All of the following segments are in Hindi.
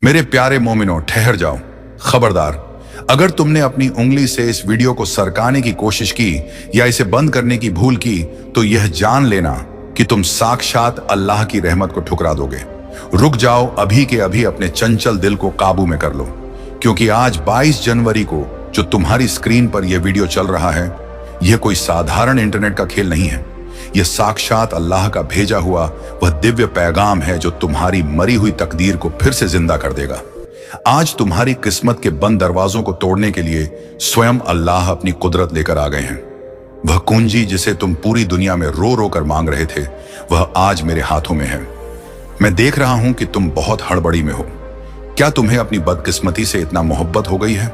मेरे प्यारे मोमिनो, ठहर जाओ। खबरदार, अगर तुमने अपनी उंगली से इस वीडियो को सरकाने की कोशिश की या इसे बंद करने की भूल की तो यह जान लेना कि तुम साक्षात अल्लाह की रहमत को ठुकरा दोगे। रुक जाओ, अभी के अभी अपने चंचल दिल को काबू में कर लो, क्योंकि आज 22 जनवरी को जो तुम्हारी स्क्रीन पर यह वीडियो चल रहा है, यह कोई साधारण इंटरनेट का खेल नहीं है। यह साक्षात अल्लाह का भेजा हुआ वह दिव्य पैगाम है जो तुम्हारी मरी हुई तकदीर को फिर से जिंदा कर देगा। आज तुम्हारी किस्मत के बंद दरवाजों को तोड़ने के लिए स्वयं अल्लाह अपनी कुदरत लेकर आ गए हैं। वह कुंजी जिसे तुम पूरी दुनिया में रो रो कर मांग रहे थे, वह आज मेरे हाथों में है। मैं देख रहा हूं कि तुम बहुत हड़बड़ी में हो। क्या तुम्हें अपनी बदकिस्मती से इतना मोहब्बत हो गई है?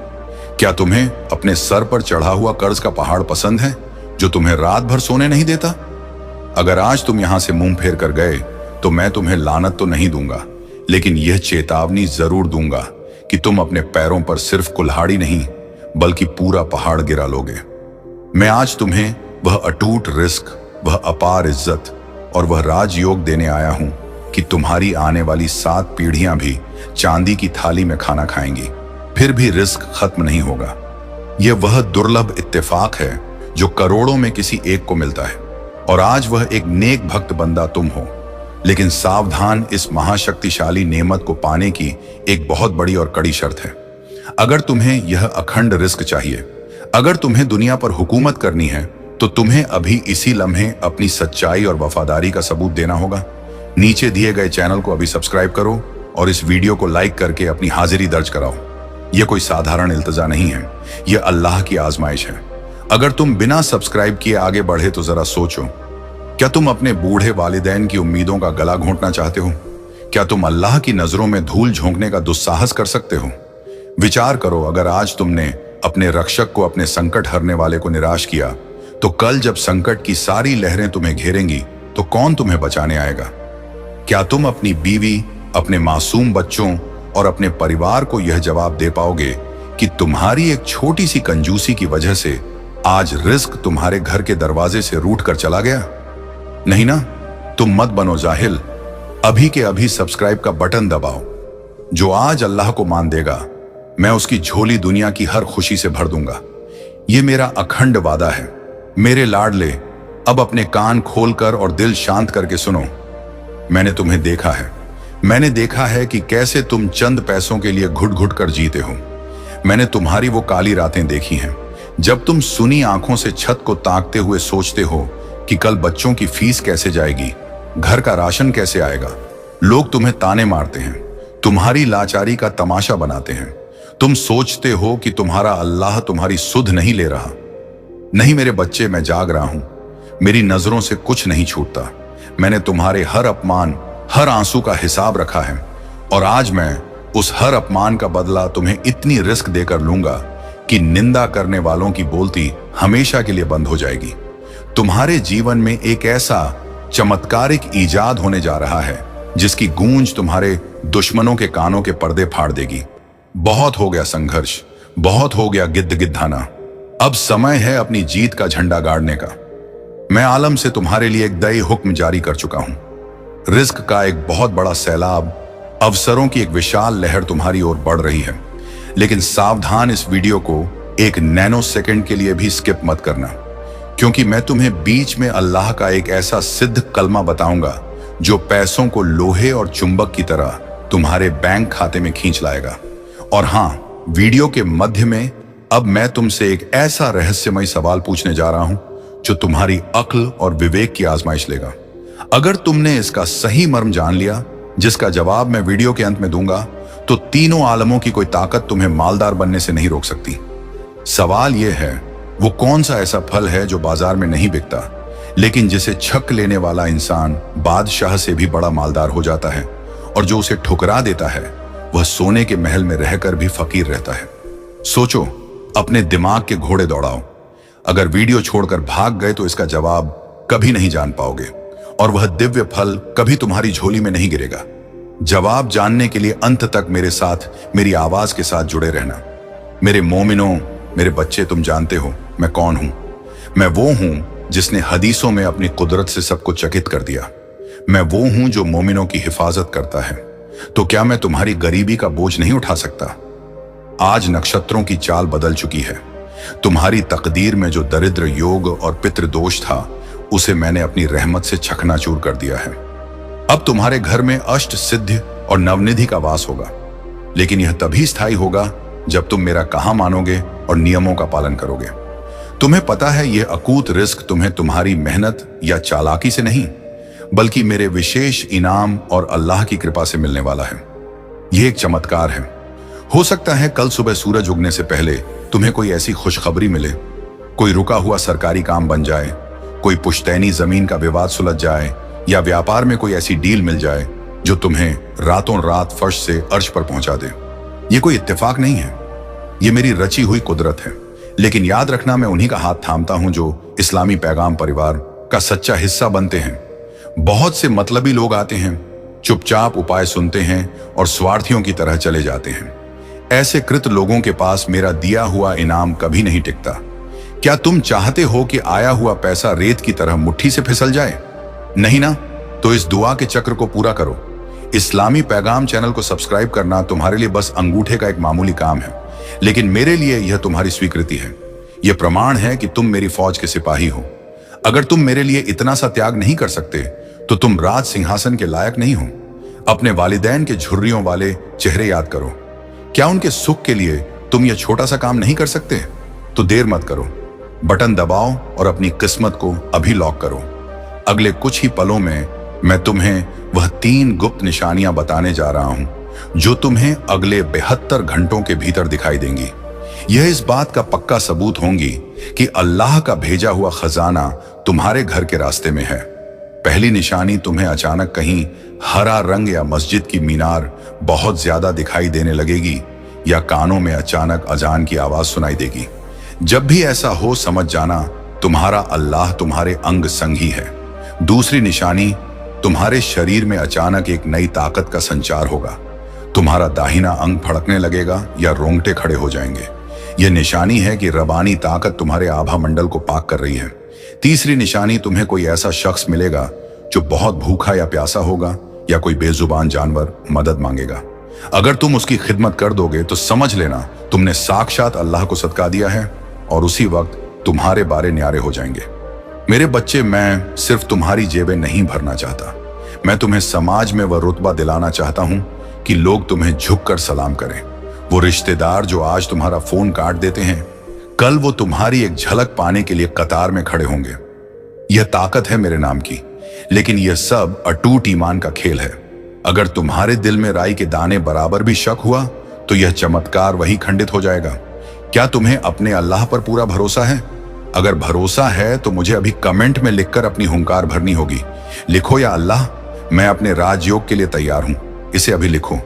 क्या तुम्हें अपने सर पर चढ़ा हुआ कर्ज का पहाड़ पसंद है जो तुम्हें रात भर सोने नहीं देता? अगर आज तुम यहां से मुंह फेर कर गए तो मैं तुम्हें लानत तो नहीं दूंगा, लेकिन यह चेतावनी जरूर दूंगा कि तुम अपने पैरों पर सिर्फ कुल्हाड़ी नहीं बल्कि पूरा पहाड़ गिरा लोगे। मैं आज तुम्हें वह अटूट रिस्क, वह अपार इज्जत और वह राजयोग देने आया हूं कि तुम्हारी आने वाली 7 पीढ़ियां भी चांदी की थाली में खाना खाएंगी, फिर भी रिस्क खत्म नहीं होगा। यह वह दुर्लभ इत्तेफाक है जो करोड़ों में किसी एक को मिलता है, और आज वह एक नेक भक्त बंदा तुम हो। लेकिन सावधान, इस महाशक्तिशाली नेमत को पाने की एक बहुत बड़ी और कड़ी शर्त है। अगर तुम्हें यह अखंड रिस्क चाहिए, अगर तुम्हें दुनिया पर हुकूमत करनी है, तो तुम्हें अभी इसी लम्हे अपनी सच्चाई और वफादारी का सबूत देना होगा। नीचे दिए गए चैनल को अभी सब्सक्राइब करो और इस वीडियो को लाइक करके अपनी हाजिरी दर्ज कराओ। यह कोई साधारण इल्तजा नहीं है, यह अल्लाह की आजमाइश है। अगर तुम बिना सब्सक्राइब किए आगे बढ़े तो जरा सोचो, क्या तुम अपने बूढ़े वालिदैन की उम्मीदों का गला घोंटना चाहते हो? क्या तुम अल्लाह की नजरों में धूल झोंकने का दुस्साहस कर सकते हो? विचार करो, अगर आज तुमने अपने रक्षक को, अपने संकट हरने वाले को निराश किया, तो कल जब संकट की सारी लहरें तुम्हें घेरेंगी तो कौन तुम्हें बचाने आएगा? क्या तुम अपनी बीवी, अपने मासूम बच्चों और अपने परिवार को यह जवाब दे पाओगे कि तुम्हारी एक छोटी सी कंजूसी की वजह से आज रिस्क तुम्हारे घर के दरवाजे से रूठ कर चला गया? नहीं ना? तुम मत बनो जाहिल। अभी के अभी सब्सक्राइब का बटन दबाओ। जो आज अल्लाह को मान देगा, मैं उसकी झोली दुनिया की हर खुशी से भर दूंगा। यह मेरा अखंड वादा है। मेरे लाडले, अब अपने कान खोलकर और दिल शांत करके सुनो। मैंने तुम्हें देखा है। मैंने देखा है कि कैसे तुम चंद पैसों के लिए घुट घुट कर जीते हो। मैंने तुम्हारी वो काली रातें देखी हैं जब तुम सुनी आंखों से छत को ताकते हुए सोचते हो कि कल बच्चों की फीस कैसे जाएगी, घर का राशन कैसे आएगा। लोग तुम्हें ताने मारते हैं, तुम्हारी लाचारी का तमाशा बनाते हैं। तुम सोचते हो कि तुम्हारा अल्लाह तुम्हारी सुध नहीं ले रहा। नहीं मेरे बच्चे, मैं जाग रहा हूं। मेरी नजरों से कुछ नहीं छूटता। मैंने तुम्हारे हर अपमान, हर आंसू का हिसाब रखा है, और आज मैं उस हर अपमान का बदला तुम्हें इतनी रिस्क देकर लूंगा कि निंदा करने वालों की बोलती हमेशा के लिए बंद हो जाएगी। तुम्हारे जीवन में एक ऐसा चमत्कारिक ईजाद होने जा रहा है जिसकी गूंज तुम्हारे दुश्मनों के कानों के पर्दे फाड़ देगी। बहुत हो गया संघर्ष, बहुत हो गया गिद्ध गिद्धाना। अब समय है अपनी जीत का झंडा गाड़ने का। मैं आलम से तुम्हारे लिए एक दई हुक्म जारी कर चुका हूं। रिस्क का एक बहुत बड़ा सैलाब, अवसरों की एक विशाल लहर तुम्हारी ओर बढ़ रही है। लेकिन सावधान, इस वीडियो को एक नैनो सेकंड के लिए भी स्किप मत करना, क्योंकि मैं तुम्हें बीच में अल्लाह का एक ऐसा सिद्ध कलमा बताऊंगा जो पैसों को लोहे और चुंबक की तरह तुम्हारे बैंक खाते में खींच लाएगा। और हां, वीडियो के मध्य में अब मैं तुमसे एक ऐसा रहस्यमय सवाल पूछने जा रहा हूं जो तुम्हारी अक्ल और विवेक की आजमाइश लेगा। अगर तुमने इसका सही मर्म जान लिया, जिसका जवाब मैं वीडियो के अंत में दूंगा, तो तीनों आलमों की कोई ताकत तुम्हें मालदार बनने से नहीं रोक सकती। सवाल यह है, वो कौन सा ऐसा फल है जो बाजार में नहीं बिकता, लेकिन जिसे छक लेने वाला इंसान बादशाह से भी बड़ा मालदार हो जाता है, और जो उसे ठुकरा देता है वह सोने के महल में रहकर भी फकीर रहता है। सोचो, अपने दिमाग के घोड़े दौड़ाओ। अगर वीडियो छोड़कर भाग गए तो इसका जवाब कभी नहीं जान पाओगे, और वह दिव्य फल कभी तुम्हारी झोली में नहीं गिरेगा। जवाब जानने के लिए अंत तक मेरे साथ, मेरी आवाज के साथ जुड़े रहना। मेरे मोमिनों, मेरे बच्चे, तुम जानते हो मैं कौन हूं। मैं वो हूं जिसने हदीसों में अपनी कुदरत से सबको चकित कर दिया। मैं वो हूं जो मोमिनों की हिफाजत करता है। तो क्या मैं तुम्हारी गरीबी का बोझ नहीं उठा सकता? आज नक्षत्रों की चाल बदल चुकी है। तुम्हारी तकदीर में जो दरिद्र योग और पितृदोष था, उसे मैंने अपनी रहमत से चकनाचूर कर दिया है। अब तुम्हारे घर में अष्ट सिद्धि और नवनिधि का वास होगा, लेकिन यह तभी स्थायी होगा जब तुम मेरा कहा मानोगे और नियमों का पालन करोगे। तुम्हें पता है यह अकूत रिस्क तुम्हें तुम्हारी मेहनत या चालाकी से नहीं, बल्कि मेरे विशेष इनाम और अल्लाह की कृपा से मिलने वाला है। यह एक चमत्कार है। हो सकता है कल सुबह सूरज उगने से पहले तुम्हें कोई ऐसी खुशखबरी मिले, कोई रुका हुआ सरकारी काम बन जाए, कोई पुश्तैनी जमीन का विवाद सुलझ जाए, या व्यापार में कोई ऐसी डील मिल जाए जो तुम्हें रातों रात फर्श से अर्श पर पहुंचा दे। ये कोई इत्तेफाक नहीं है, ये मेरी रची हुई कुदरत है। लेकिन याद रखना, मैं उन्हीं का हाथ थामता हूं जो इस्लामी पैगाम परिवार का सच्चा हिस्सा बनते हैं। बहुत से मतलबी लोग आते हैं, चुपचाप उपाय सुनते हैं और स्वार्थियों की तरह चले जाते हैं। ऐसे कृत लोगों के पास मेरा दिया हुआ इनाम कभी नहीं टिकता। क्या तुम चाहते हो कि आया हुआ पैसा रेत की तरह मुट्ठी से फिसल जाए? नहीं ना? तो इस दुआ के चक्र को पूरा करो। इस्लामी पैगाम चैनल को सब्सक्राइब करना तुम्हारे लिए बस अंगूठे का एक मामूली काम है, लेकिन मेरे लिए यह तुम्हारी स्वीकृति है। यह प्रमाण है कि तुम मेरी फौज के सिपाही हो। अगर तुम मेरे लिए इतना सा त्याग नहीं कर सकते तो तुम राज सिंहासन के लायक नहीं हो। अपने वालिदैन के झुर्रियों वाले चेहरे याद करो। क्या उनके सुख के लिए तुम यह छोटा सा काम नहीं कर सकते? तो देर मत करो, बटन दबाओ और अपनी किस्मत को अभी लॉक करो। अगले कुछ ही पलों में मैं तुम्हें वह 3 गुप्त निशानियां बताने जा रहा हूं जो तुम्हें अगले 72 घंटों के भीतर दिखाई देंगी। यह इस बात का पक्का सबूत होंगी कि अल्लाह का भेजा हुआ खजाना तुम्हारे घर के रास्ते में है। पहली निशानी, तुम्हें अचानक कहीं हरा रंग या मस्जिद की मीनार बहुत ज्यादा दिखाई देने लगेगी, या कानों में अचानक अजान की आवाज सुनाई देगी। जब भी ऐसा हो, समझ जाना तुम्हारा अल्लाह तुम्हारे अंग संगी है। दूसरी निशानी, तुम्हारे शरीर में अचानक एक नई ताकत का संचार होगा। तुम्हारा दाहिना अंग फड़कने लगेगा या रोंगटे खड़े हो जाएंगे। यह निशानी है कि रबानी ताकत तुम्हारे आभा मंडल को पाक कर रही है। तीसरी निशानी, तुम्हें कोई ऐसा शख्स मिलेगा जो बहुत भूखा या प्यासा होगा, या कोई बेजुबान जानवर मदद मांगेगा। अगर तुम उसकी खिदमत कर दोगे तो समझ लेना तुमने साक्षात अल्लाह को सदका दिया है, और उसी वक्त तुम्हारे बारे न्यारे हो जाएंगे। मेरे बच्चे, मैं सिर्फ तुम्हारी जेबें नहीं भरना चाहता, मैं तुम्हें समाज में वह रुतबा दिलाना चाहता हूं कि लोग तुम्हें झुककर सलाम करें। वो रिश्तेदार जो आज तुम्हारा फोन काट देते हैं, कल वो तुम्हारी एक झलक पाने के लिए कतार में खड़े होंगे। यह ताकत है मेरे नाम की, लेकिन यह सब अटूट ईमान का खेल है। अगर तुम्हारे दिल में राई के दाने बराबर भी शक हुआ तो यह चमत्कार वही खंडित हो जाएगा। क्या तुम्हें अपने अल्लाह पर पूरा भरोसा है? अगर भरोसा है तो मुझे अभी कमेंट में लिखकर अपनी हुंकार भरनी होगी। लिखो, या अल्लाह, मैं अपने राजयोग के लिए तैयार हूं। इसे अभी लिखो,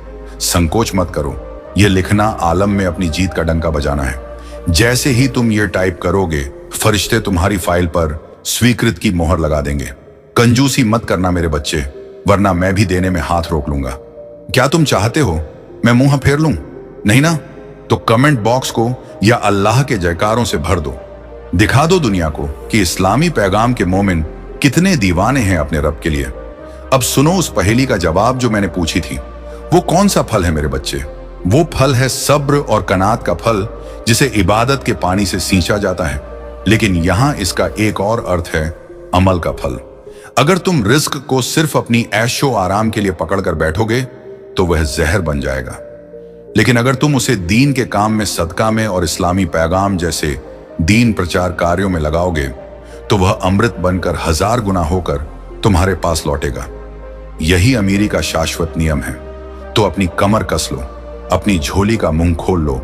संकोच मत करो। यह लिखना आलम में अपनी जीत का डंका बजाना है। जैसे ही तुम ये टाइप करोगे, फरिश्ते तुम्हारी फाइल पर स्वीकृत की मोहर लगा देंगे। कंजूसी मत करना मेरे बच्चे, वरना मैं भी देने में हाथ रोक लूंगा। क्या तुम चाहते हो मैं मुंह फेर लूं? नहीं ना? तो कमेंट बॉक्स को या अल्लाह के जयकारों से भर दो। दिखा दो दुनिया को कि इस्लामी पैगाम के मोमिन कितने दीवाने हैं अपने रब के लिए। अब सुनो उस पहेली का जवाब जो मैंने पूछी थी। वो कौन सा फल है मेरे बच्चे? वो फल है सब्र और कनात का फल, जिसे इबादत के पानी से सींचा जाता है। लेकिन यहां इसका एक और अर्थ है, अमल का फल। अगर तुम रिस्क को सिर्फ अपनी ऐशो आराम के लिए पकड़कर बैठोगे तो वह जहर बन जाएगा, लेकिन अगर तुम उसे दीन के काम में, सदका में और इस्लामी पैगाम जैसे दीन प्रचार कार्यों में लगाओगे तो वह अमृत बनकर 1000 गुना होकर तुम्हारे पास लौटेगा। यही अमीरी का शाश्वत नियम है। तो अपनी कमर कस लो, अपनी झोली का मुंह खोल लो,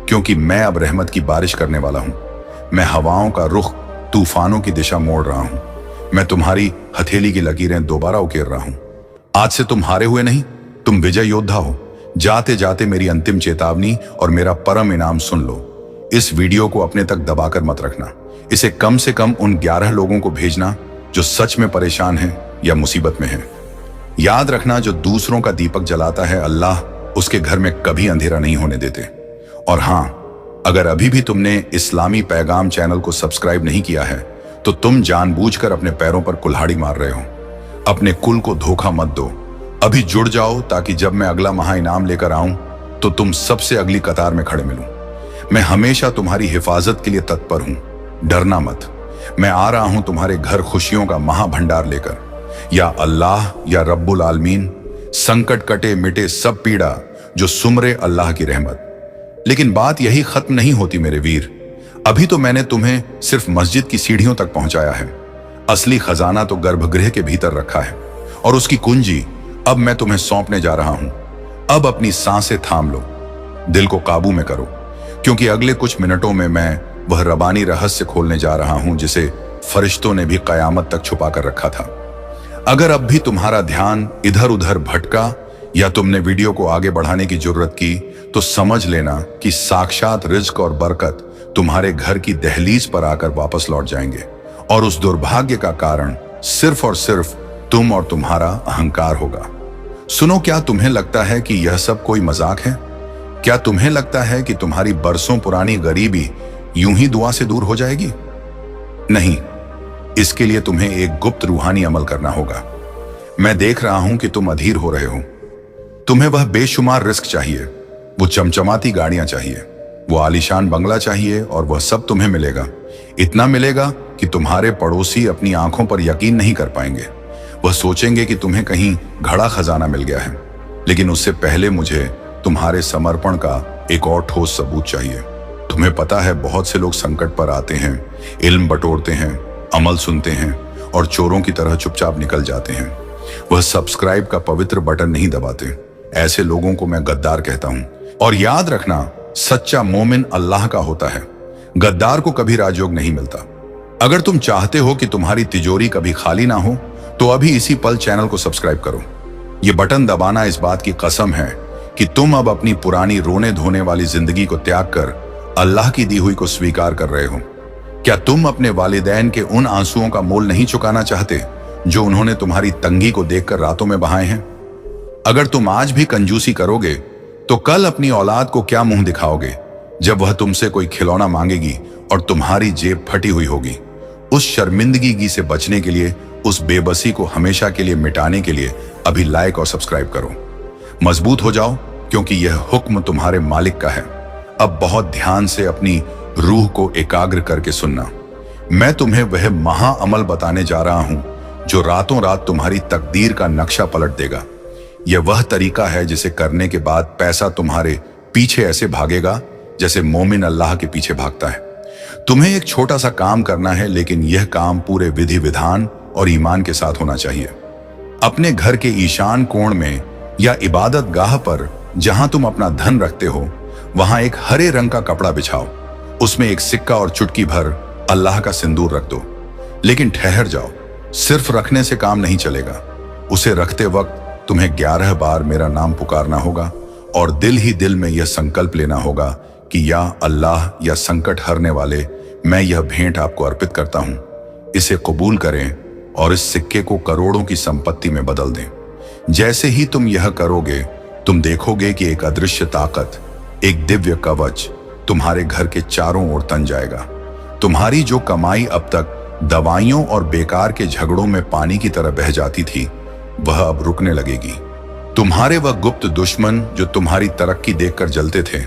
क्योंकि मैं अब रहमत की बारिश करने वाला हूं। मैं हवाओं का रुख तूफानों की दिशा मोड़ रहा हूं। मैं तुम्हारी हथेली की लकीरें दोबारा उकेर रहा हूं। आज से तुम हारे हुए नहीं, तुम विजय योद्धा हो। जाते जाते मेरी अंतिम चेतावनी और मेरा परम इनाम सुन लो। इस वीडियो को अपने तक दबाकर मत रखना। इसे कम से कम उन 11 लोगों को भेजना जो सच में परेशान हैं या मुसीबत में हैं। याद रखना, जो दूसरों का दीपक जलाता है, अल्लाह उसके घर में कभी अंधेरा नहीं होने देते। और हां, अगर अभी भी तुमने इस्लामी पैगाम चैनल को सब्सक्राइब नहीं किया है तो तुम जानबूझकर अपने पैरों पर कुल्हाड़ी मार रहे हो। अपने कुल को धोखा मत दो। अभी जुड़ जाओ ताकि जब मैं अगला महा इनाम लेकर आऊं तो तुम सबसे अगली कतार में खड़े मिलूं। मैं हमेशा तुम्हारी हिफाजत के लिए तत्पर हूं, डरना मत। मैं आ रहा हूं तुम्हारे घर खुशियों का महाभंडार लेकर। या अल्लाह या रब्बुल आलमीन, संकट कटे मिटे सब पीड़ा, जो सुमरे अल्लाह की रहमत। लेकिन बात यही खत्म नहीं होती मेरे वीर। अभी तो मैंने तुम्हें सिर्फ मस्जिद की सीढ़ियों तक पहुंचाया है। असली खजाना तो गर्भगृह के भीतर रखा है, और उसकी कुंजी अब मैं तुम्हें सौंपने जा रहा हूं। अब अपनी सांसें थाम लो, दिल को काबू में करो, क्योंकि अगले कुछ मिनटों में मैं वह रबानी रहस्य खोलने जा रहा हूं जिसे फरिश्तों ने भी कयामत तक छुपा कर रखा था। अगर अब भी तुम्हारा ध्यान इधर उधर भटका या तुमने वीडियो को आगे बढ़ाने की जरूरत की, तो समझ लेना कि साक्षात रिज्क और बरकत तुम्हारे घर की दहलीज पर आकर वापस लौट जाएंगे, और उस दुर्भाग्य का कारण सिर्फ और सिर्फ तुम और तुम्हारा अहंकार होगा। सुनो, क्या तुम्हें लगता है कि यह सब कोई मजाक है? क्या तुम्हें लगता है कि तुम्हारी बरसों पुरानी गरीबी यूं ही दुआ से दूर हो जाएगी? नहीं, इसके लिए तुम्हें एक गुप्त रूहानी अमल करना होगा। मैं देख रहा हूं कि तुम अधीर हो रहे हो। तुम्हें वह बेशुमार रिस्क चाहिए, वो चमचमाती गाड़ियां चाहिए, वो आलीशान बंगला चाहिए, और वह सब तुम्हें मिलेगा। इतना मिलेगा कि तुम्हारे पड़ोसी अपनी आंखों पर यकीन नहीं कर पाएंगे। वह सोचेंगे कि तुम्हें कहीं घड़ा खजाना मिल गया है। लेकिन उससे पहले मुझे तुम्हारे समर्पण का एक और ठोस सबूत चाहिए। तुम्हें पता है, बहुत से लोग संकट पर आते हैं, इल्म बटोरते हैं, अमल सुनते हैं और चोरों की तरह चुपचाप निकल जाते हैं। वह सब्सक्राइब का पवित्र बटन नहीं दबाते। ऐसे लोगों को मैं गद्दार कहता हूं। और याद रखना, सच्चा मोमिन अल्लाह का होता है, गद्दार को कभी राजयोग नहीं मिलता। अगर तुम चाहते हो कि तुम्हारी तिजोरी कभी खाली ना हो, तो अभी इसी पल चैनल को सब्सक्राइब करो। यह बटन दबाना इस बात की कसम है कि तुम अब अपनी पुरानी रोने धोने वाली जिंदगी को त्याग कर अल्लाह की दी हुई को स्वीकार कर रहे हो। क्या तुम अपने वालिदैन के उन आंसुओं का मोल नहीं चुकाना चाहते जो उन्होंने तुम्हारी तंगी को देखकर रातों में बहाए हैं? अगर तुम आज भी कंजूसी करोगे तो कल अपनी औलाद को क्या मुंह दिखाओगे जब वह तुमसे कोई खिलौना मांगेगी और तुम्हारी जेब फटी हुई होगी? उस शर्मिंदगी से बचने के लिए, उस बेबसी को हमेशा के लिए मिटाने के लिए अभी लाइक और सब्सक्राइब करो। मजबूत हो जाओ, क्योंकि यह हुक्म तुम्हारे मालिक का है। अब बहुत ध्यान से अपनी रूह को एकाग्र करके सुनना। मैं तुम्हें वह महा अमल बताने जा रहा हूं जो रातों रात तुम्हारी तकदीर का नक्शा पलट देगा। यह वह तरीका है जिसे करने के बाद पैसा तुम्हारे पीछे ऐसे भागेगा जैसे मोमिन अल्लाह के पीछे भागता है। तुम्हें एक छोटा सा काम करना है, लेकिन यह काम पूरे विधि विधान और ईमान के साथ होना चाहिए। अपने घर के ईशान कोण में या इबादत गाह पर जहां तुम अपना धन रखते हो, वहां एक हरे रंग का कपड़ा बिछाओ। उसमें एक सिक्का और चुटकी भर अल्लाह का सिंदूर रख दो। लेकिन ठहर जाओ, सिर्फ रखने से काम नहीं चलेगा। उसे रखते वक्त तुम्हें 11 बार मेरा नाम पुकारना होगा और दिल ही दिल में यह संकल्प लेना होगा कि या अल्लाह, या संकट हरने वाले, मैं यह भेंट आपको अर्पित करता हूं। इसे कबूल करें और इस सिक्के को करोड़ों की संपत्ति में बदल दें। जैसे ही तुम यह करोगे, तुम देखोगे कि एक अदृश्य ताकत, एक दिव्य कवच तुम्हारे घर के चारों ओर तन जाएगा। तुम्हारी जो कमाई अब तक दवाइयों और बेकार के झगड़ों में पानी की तरह बह जाती थी, वह अब रुकने लगेगी। तुम्हारे वह गुप्त दुश्मन जो तुम्हारी तरक्की देखकर जलते थे,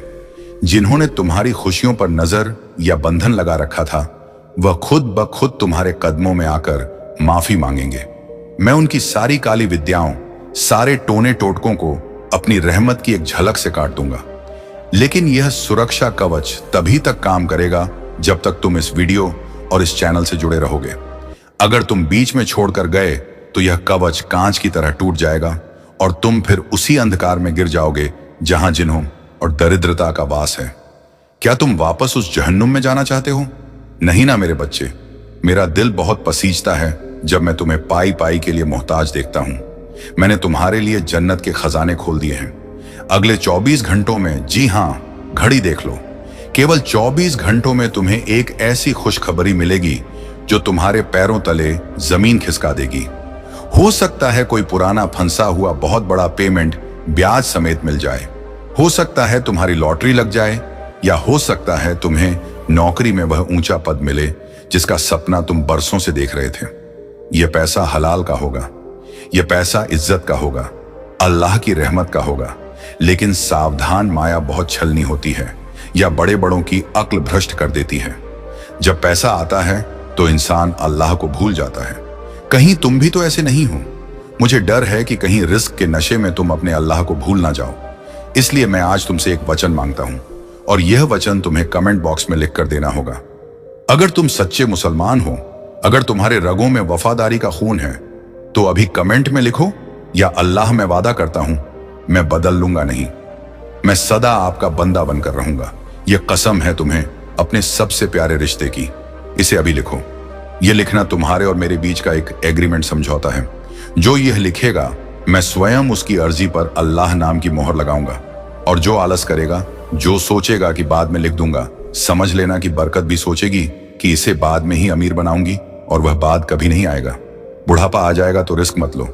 जिन्होंने तुम्हारी खुशियों पर नजर या बंधन लगा रखा था, वह खुद ब खुद तुम्हारे कदमों में आकर माफी मांगेंगे। मैं उनकी सारी काली विद्याओं, सारे टोने टोटकों को अपनी रहमत की एक झलक से काट दूंगा। लेकिन यह सुरक्षा कवच तभी तक काम करेगा जब तक तुम इस वीडियो और इस चैनल से जुड़े रहोगे। अगर तुम बीच में छोड़कर गए तो यह कवच कांच की तरह टूट जाएगा और तुम फिर उसी अंधकार में गिर जाओगे जहां जिन्हों और दरिद्रता का वास है। क्या तुम वापस उस जहन्नुम में जाना चाहते हो? नहीं ना मेरे बच्चे। मेरा दिल बहुत पसीजता है जब मैं तुम्हें पाई पाई के लिए मोहताज देखता हूं। मैंने तुम्हारे लिए जन्नत के खजाने खोल दिए हैं। अगले 24 घंटों में, जी हां, घड़ी देख लो, केवल 24 घंटों में तुम्हें एक ऐसी खुशखबरी मिलेगी जो तुम्हारे पैरों तले जमीन खिसका देगी। हो सकता है कोई पुराना फंसा हुआ बहुत बड़ा पेमेंट ब्याज समेत मिल जाए, हो सकता है तुम्हारी लॉटरी लग जाए, या हो सकता है तुम्हें नौकरी में वह ऊंचा पद मिले जिसका सपना तुम बरसों से देख रहे थे। यह पैसा हलाल का होगा, यह पैसा इज्जत का होगा, अल्लाह की रहमत का होगा। लेकिन सावधान, माया बहुत छलनी होती है या बड़े बड़ों की अक्ल भ्रष्ट कर देती है। जब पैसा आता है तो इंसान अल्लाह को भूल जाता है। कहीं तुम भी तो ऐसे नहीं हो। मुझे डर है कि कहीं रिस्क के नशे में तुम अपने अल्लाह को भूल ना जाओ। इसलिए मैं आज तुमसे एक वचन मांगता हूं और यह वचन तुम्हें कमेंट बॉक्स में लिख कर देना होगा। अगर तुम सच्चे मुसलमान हो, अगर तुम्हारे रगों में वफादारी का खून है, तो अभी कमेंट में लिखो, या अल्लाह मैं वादा करता हूं मैं बदल लूंगा नहीं, मैं सदा आपका बंदा बनकर रहूंगा। यह कसम है तुम्हें अपने सबसे प्यारे रिश्ते की। इसे अभी लिखो। यह लिखना तुम्हारे और मेरे बीच का एक एग्रीमेंट समझौता है। जो यह लिखेगा मैं स्वयं उसकी अर्जी पर अल्लाह नाम की मोहर लगाऊंगा, और जो आलस करेगा, जो सोचेगा कि बाद में लिख दूंगा, समझ लेना कि बरकत भी सोचेगी कि इसे बाद में ही अमीर बनाऊंगी, और वह बाद कभी नहीं आएगा। बुढ़ापा आ जाएगा तो रिस्क मत लो।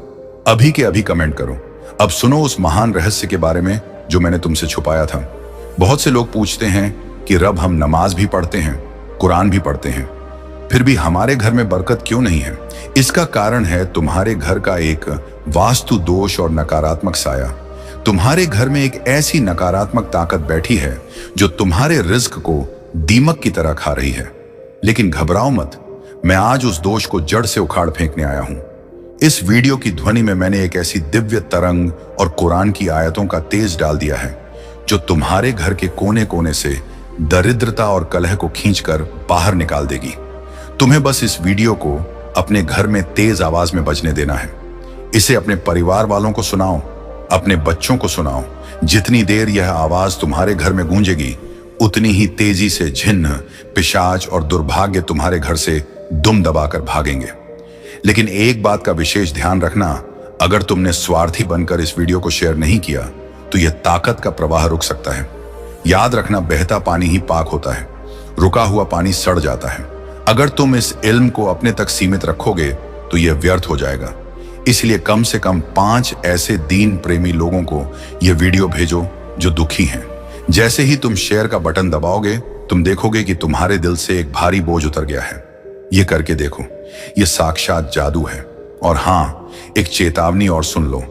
अभी के अभी कमेंट करो। अब सुनो उस महान रहस्य के बारे में जो मैंने तुमसे छुपाया था। बहुत से लोग पूछते हैं कि रब, हम नमाज भी पढ़ते हैं, कुरान भी पढ़ते हैं, फिर भी हमारे घर में बरकत क्यों नहीं है? इसका कारण है तुम्हारे घर का एक वास्तु दोष और नकारात्मक साया। तुम्हारे घर में एक ऐसी नकारात्मक ताकत बैठी है जो तुम्हारे रिज्क को दीमक की तरह खा रही है। लेकिन घबराओ मत, मैं आज उस दोष को जड़ से उखाड़ फेंकने आया हूं। इस वीडियो की ध्वनि में मैंने एक ऐसी दिव्य तरंग और कुरान की आयतों का तेज डाल दिया है जो तुम्हारे घर के कोने कोने से दरिद्रता और कलह को खींचकर बाहर निकाल देगी। तुम्हें बस इस वीडियो को अपने घर में तेज आवाज में बजने देना है। इसे अपने परिवार वालों को सुनाओ, अपने बच्चों को सुनाओ। जितनी देर यह आवाज तुम्हारे घर में गूंजेगी, उतनी ही तेजी से जिन्न, पिशाच और दुर्भाग्य तुम्हारे घर से दुम दबाकर भागेंगे। लेकिन एक बात का विशेष ध्यान रखना, अगर तुमने स्वार्थी बनकर इस वीडियो को शेयर नहीं किया तो यह ताकत का प्रवाह रुक सकता है। याद रखना, बहता पानी ही पाक होता है, रुका हुआ पानी सड़ जाता है। अगर तुम इस इल्म को अपने तक सीमित रखोगे तो यह व्यर्थ हो जाएगा। इसलिए कम से कम 5 ऐसे दीन प्रेमी लोगों को यह वीडियो भेजो जो दुखी हैं। जैसे ही तुम शेयर का बटन दबाओगे, तुम देखोगे कि तुम्हारे दिल से एक भारी बोझ उतर गया है। यह करके देखो, यह साक्षात जादू है। और हाँ, एक चेतावनी और सुन लो,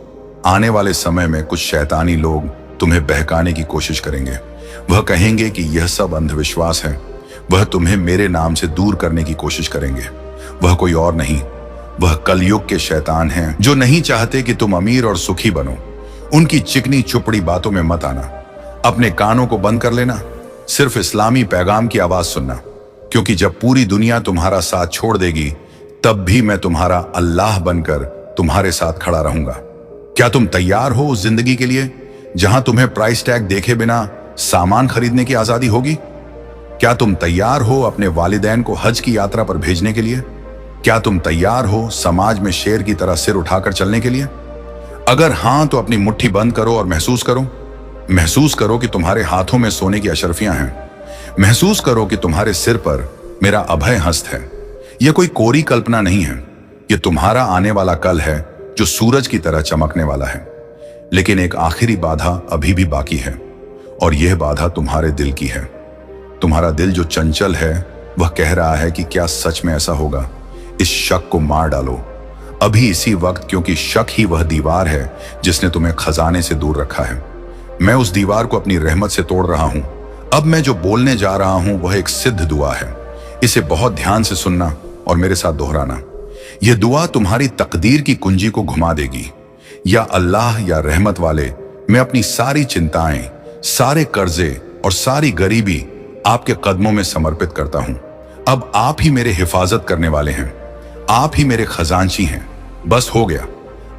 आने वाले समय में कुछ शैतानी लोग तुम्हें बहकाने की कोशिश करेंगे। वह कहेंगे कि यह सब अंधविश्वास है। वह तुम्हें मेरे नाम से दूर करने की कोशिश करेंगे। वह कोई और नहीं, वह कलयुग के शैतान हैं जो नहीं चाहते कि तुम अमीर और सुखी बनो। उनकी चिकनी चुपड़ी बातों में मत आना। अपने कानों को बंद कर लेना, सिर्फ इस्लामी पैगाम की आवाज सुनना, क्योंकि जब पूरी दुनिया तुम्हारा साथ छोड़ देगी, तब भी मैं तुम्हारा अल्लाह बनकर तुम्हारे साथ खड़ा रहूंगा। क्या तुम तैयार हो उस जिंदगी के लिए जहां तुम्हें प्राइस टैग देखे बिना सामान खरीदने की आजादी होगी? क्या तुम तैयार हो अपने वालिदैन को हज की यात्रा पर भेजने के लिए? क्या तुम तैयार हो समाज में शेर की तरह सिर उठाकर चलने के लिए? अगर हां, तो अपनी मुट्ठी बंद करो और महसूस करो कि तुम्हारे हाथों में सोने की अशरफियां हैं। महसूस करो कि तुम्हारे सिर पर मेरा अभय हस्त है। यह कोई कोरी कल्पना नहीं है, यह तुम्हारा आने वाला कल है जो सूरज की तरह चमकने वाला है। लेकिन एक आखिरी बाधा अभी भी बाकी है, और यह बाधा तुम्हारे दिल की है। तुम्हारा दिल जो चंचल है, वह कह रहा है कि क्या सच में ऐसा होगा? इस शक को मार डालो अभी, इसी वक्त, क्योंकि शक ही वह दीवार है जिसने तुम्हें खजाने से दूर रखा है। मैं उस दीवार को अपनी रहमत से तोड़ रहा हूं। अब मैं जो बोलने जा रहा हूं वह एक सिद्ध दुआ है। इसे बहुत ध्यान से सुनना और मेरे साथ दोहराना। यह दुआ तुम्हारी तकदीर की कुंजी को घुमा देगी। या अल्लाह, या रहमत वाले, मैं अपनी सारी चिंताएं, सारे कर्जे और सारी गरीबी आपके कदमों में समर्पित करता हूं। अब आप ही मेरे हिफाजत करने वाले हैं, आप ही मेरे खजांची हैं। बस हो गया,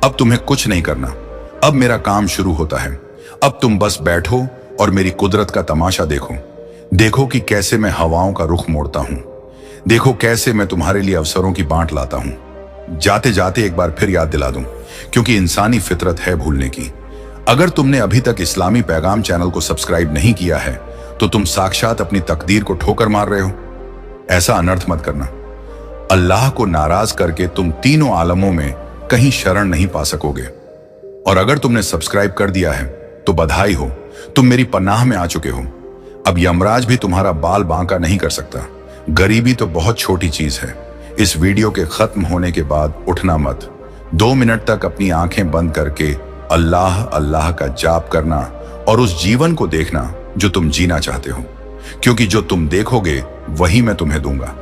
अब तुम्हें कुछ नहीं करना। अब मेरा काम शुरू होता है। अब तुम बस बैठो और मेरी कुदरत का तमाशा देखो। देखो कि कैसे मैं हवाओं का रुख मोड़ता हूं। देखो कैसे मैं तुम्हारे लिए अवसरों की बांट लाता हूं। जाते जाते एक बार फिर याद दिला दूं, क्योंकि इंसानी फितरत है भूलने की। अगर तुमने अभी तक इस्लामी पैगाम चैनल को सब्सक्राइब नहीं किया है तो तुम साक्षात अपनी तकदीर को ठोकर मार रहे हो। ऐसा अनर्थ मत करना। अल्लाह को नाराज करके तुम तीनों आलमों में कहीं शरण नहीं पा सकोगे। और अगर तुमने सब्सक्राइब कर दिया है तो बधाई हो, तुम मेरी पनाह में आ चुके हो। अब यमराज भी तुम्हारा बाल बांका नहीं कर सकता। गरीबी तो बहुत छोटी चीज है। इस वीडियो के खत्म होने के बाद उठना मत। 2 मिनट तक अपनी आंखें बंद करके अल्लाह अल्लाह का जाप करना और उस जीवन को देखना जो तुम जीना चाहते हो, क्योंकि जो तुम देखोगे वही मैं तुम्हें दूंगा।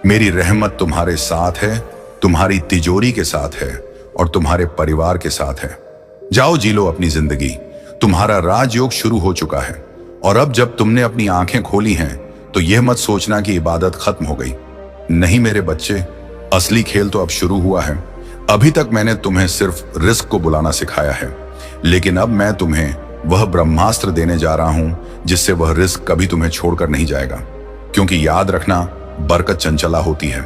मेरी रहमत तुम्हारे साथ है, तुम्हारी तिजोरी के साथ है और तुम्हारे परिवार के साथ है। जाओ जी लो अपनी जिंदगी। तुम्हारा राजयोग शुरू हो चुका है और अब जब तुमने अपनी आंखें खोली हैं तो यह मत सोचना कि इबादत खत्म हो गई। नहीं मेरे बच्चे, असली खेल तो अब शुरू हुआ है। अभी तक मैंने तुम्हें सिर्फ रिस्क को बुलाना सिखाया है, लेकिन अब मैं तुम्हें वह ब्रह्मास्त्र देने जा रहा हूं जिससे वह रिस्क कभी तुम्हें छोड़कर नहीं जाएगा। क्योंकि याद रखना, बरकत चंचला होती है,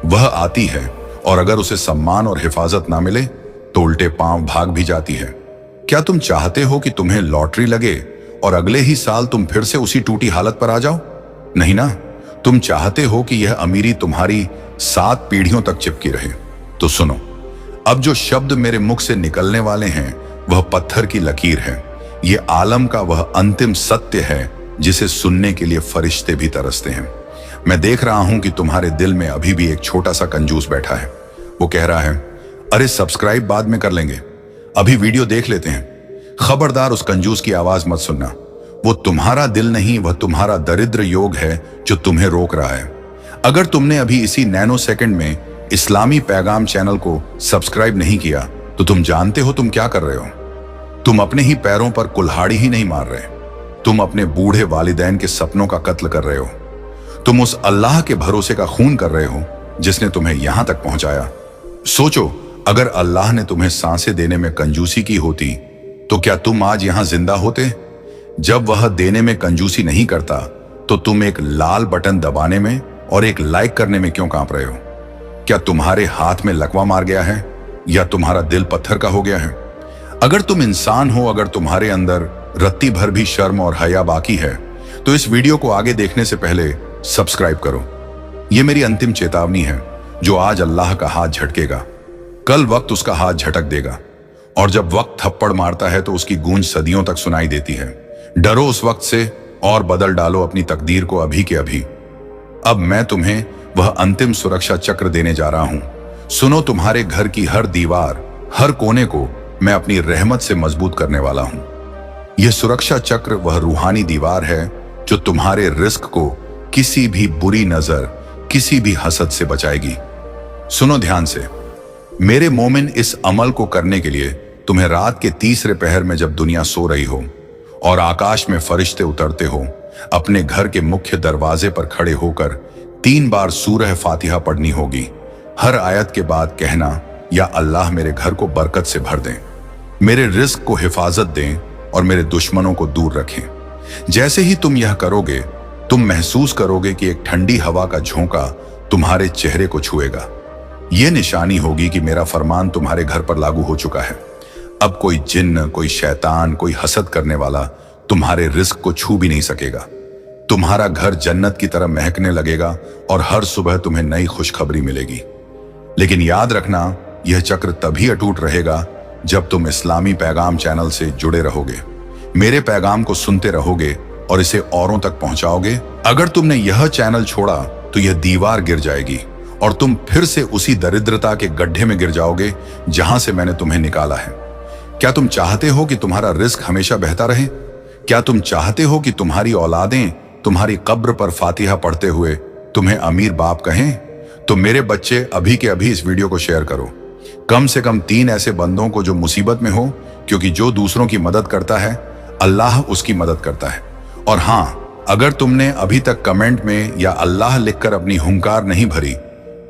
वह आती है और अगर उसे सम्मान और हिफाजत ना मिले तो उल्टे पांव भाग भी जाती है। क्या तुम चाहते हो कि तुम्हें लॉटरी लगे और अगले ही साल तुम फिर से उसी टूटी हालत पर आ जाओ? नहीं ना, तुम चाहते हो कि यह अमीरी तुम्हारी 7 पीढ़ियों तक चिपकी रहे। तो सुनो, अब जो शब्द मेरे मुख से निकलने वाले हैं वह पत्थर की लकीर है। यह आलम का वह अंतिम सत्य है जिसे सुनने के लिए फरिश्ते भी तरसते हैं। मैं देख रहा हूं कि तुम्हारे दिल में अभी भी एक छोटा सा कंजूस बैठा है। वो कह रहा है, अरे सब्सक्राइब बाद में कर लेंगे, अभी वीडियो देख लेते हैं। खबरदार, उस कंजूस की आवाज मत सुनना। वो तुम्हारा दिल नहीं, वह तुम्हारा दरिद्र योग है जो तुम्हें रोक रहा है। अगर तुमने अभी इसी नैनो सेकंड में इस्लामी पैगाम चैनल को सब्सक्राइब नहीं किया तो तुम जानते हो तुम क्या कर रहे हो। तुम अपने ही पैरों पर कुल्हाड़ी ही नहीं मार रहे, तुम अपने बूढ़े वालिदैन के सपनों का कत्ल कर रहे हो। तुम उस अल्लाह के भरोसे का खून कर रहे हो जिसने तुम्हें यहां तक पहुंचाया। सोचो, अगर अल्लाह ने तुम्हें सांसें देने में कंजूसी की होती तो क्या तुम आज यहां जिंदा होते? जब वह देने में कंजूसी नहीं करता तो तुम एक लाल बटन दबाने में और एक लाइक करने में क्यों कांप रहे हो? क्या तुम्हारे हाथ में लकवा मार गया है या तुम्हारा दिल पत्थर का हो गया है? अगर तुम इंसान हो, अगर तुम्हारे अंदर रत्ती भर भी शर्म और हया बाकी है तो इस वीडियो को आगे देखने से पहले सब्सक्राइब करो। यह मेरी अंतिम चेतावनी है। जो आज अल्लाह का हाथ झटकेगा, कल वक्त उसका हाथ झटक देगा, और जब वक्त थप्पड़ मारता है तो उसकी गूंज सदियों तक सुनाई देती है। डरो उस वक्त से और बदल डालो अपनी तकदीर को अभी के अभी। अब मैं तुम्हें वह अंतिम सुरक्षा चक्र देने जा रहा हूं। सुनो, तुम्हारे घर की हर दीवार, हर कोने को मैं अपनी रहमत से मजबूत करने वाला हूं। यह सुरक्षा चक्र वह रूहानी दीवार है जो तुम्हारे रिस्क को किसी भी बुरी नजर, किसी भी हसद से बचाएगी। सुनो ध्यान से, मेरे मोमिन, इस अमल को करने के लिए तुम्हें रात के तीसरे पहर में जब दुनिया सो रही हो और आकाश में फरिश्ते उतरते हो, अपने घर के मुख्य दरवाजे पर खड़े होकर 3 बार सूरह फातिहा पढ़नी होगी। हर आयत के बाद कहना, या अल्लाह मेरे घर को बरकत से भर दें, मेरे रिस्क को हिफाजत दें और मेरे दुश्मनों को दूर रखें। जैसे ही तुम यह करोगे, तुम महसूस करोगे कि एक ठंडी हवा का झोंका तुम्हारे चेहरे को छुएगा। यह निशानी होगी कि मेरा फरमान तुम्हारे घर पर लागू हो चुका है। अब कोई जिन्न, कोई शैतान, कोई हसद करने वाला तुम्हारे रिस्क को छू भी नहीं सकेगा। तुम्हारा घर जन्नत की तरह महकने लगेगा और हर सुबह तुम्हें नई खुशखबरी मिलेगी। लेकिन याद रखना, यह चक्र तभी अटूट रहेगा जब तुम इस्लामी पैगाम चैनल से जुड़े रहोगे, मेरे पैगाम को सुनते रहोगे और इसे औरों तक पहुंचाओगे। अगर तुमने यह चैनल छोड़ा तो यह दीवार गिर जाएगी और तुम फिर से उसी दरिद्रता के गड्ढे में गिर जाओगे जहां से मैंने तुम्हें निकाला है। क्या तुम चाहते हो कि तुम्हारा रिस्क हमेशा बहता रहे? क्या तुम चाहते हो कि तुम्हारी औलादें तुम्हारी कब्र पर फातिहा पढ़ते हुए तुम्हें अमीर बाप कहें? तो मेरे बच्चे, अभी के अभी इस वीडियो को शेयर करो, कम से कम 3 ऐसे बंदों को जो मुसीबत में हो, क्योंकि जो दूसरों की मदद करता है अल्लाह उसकी मदद करता है। और हां, अगर तुमने अभी तक कमेंट में या अल्लाह लिखकर अपनी हुंकार नहीं भरी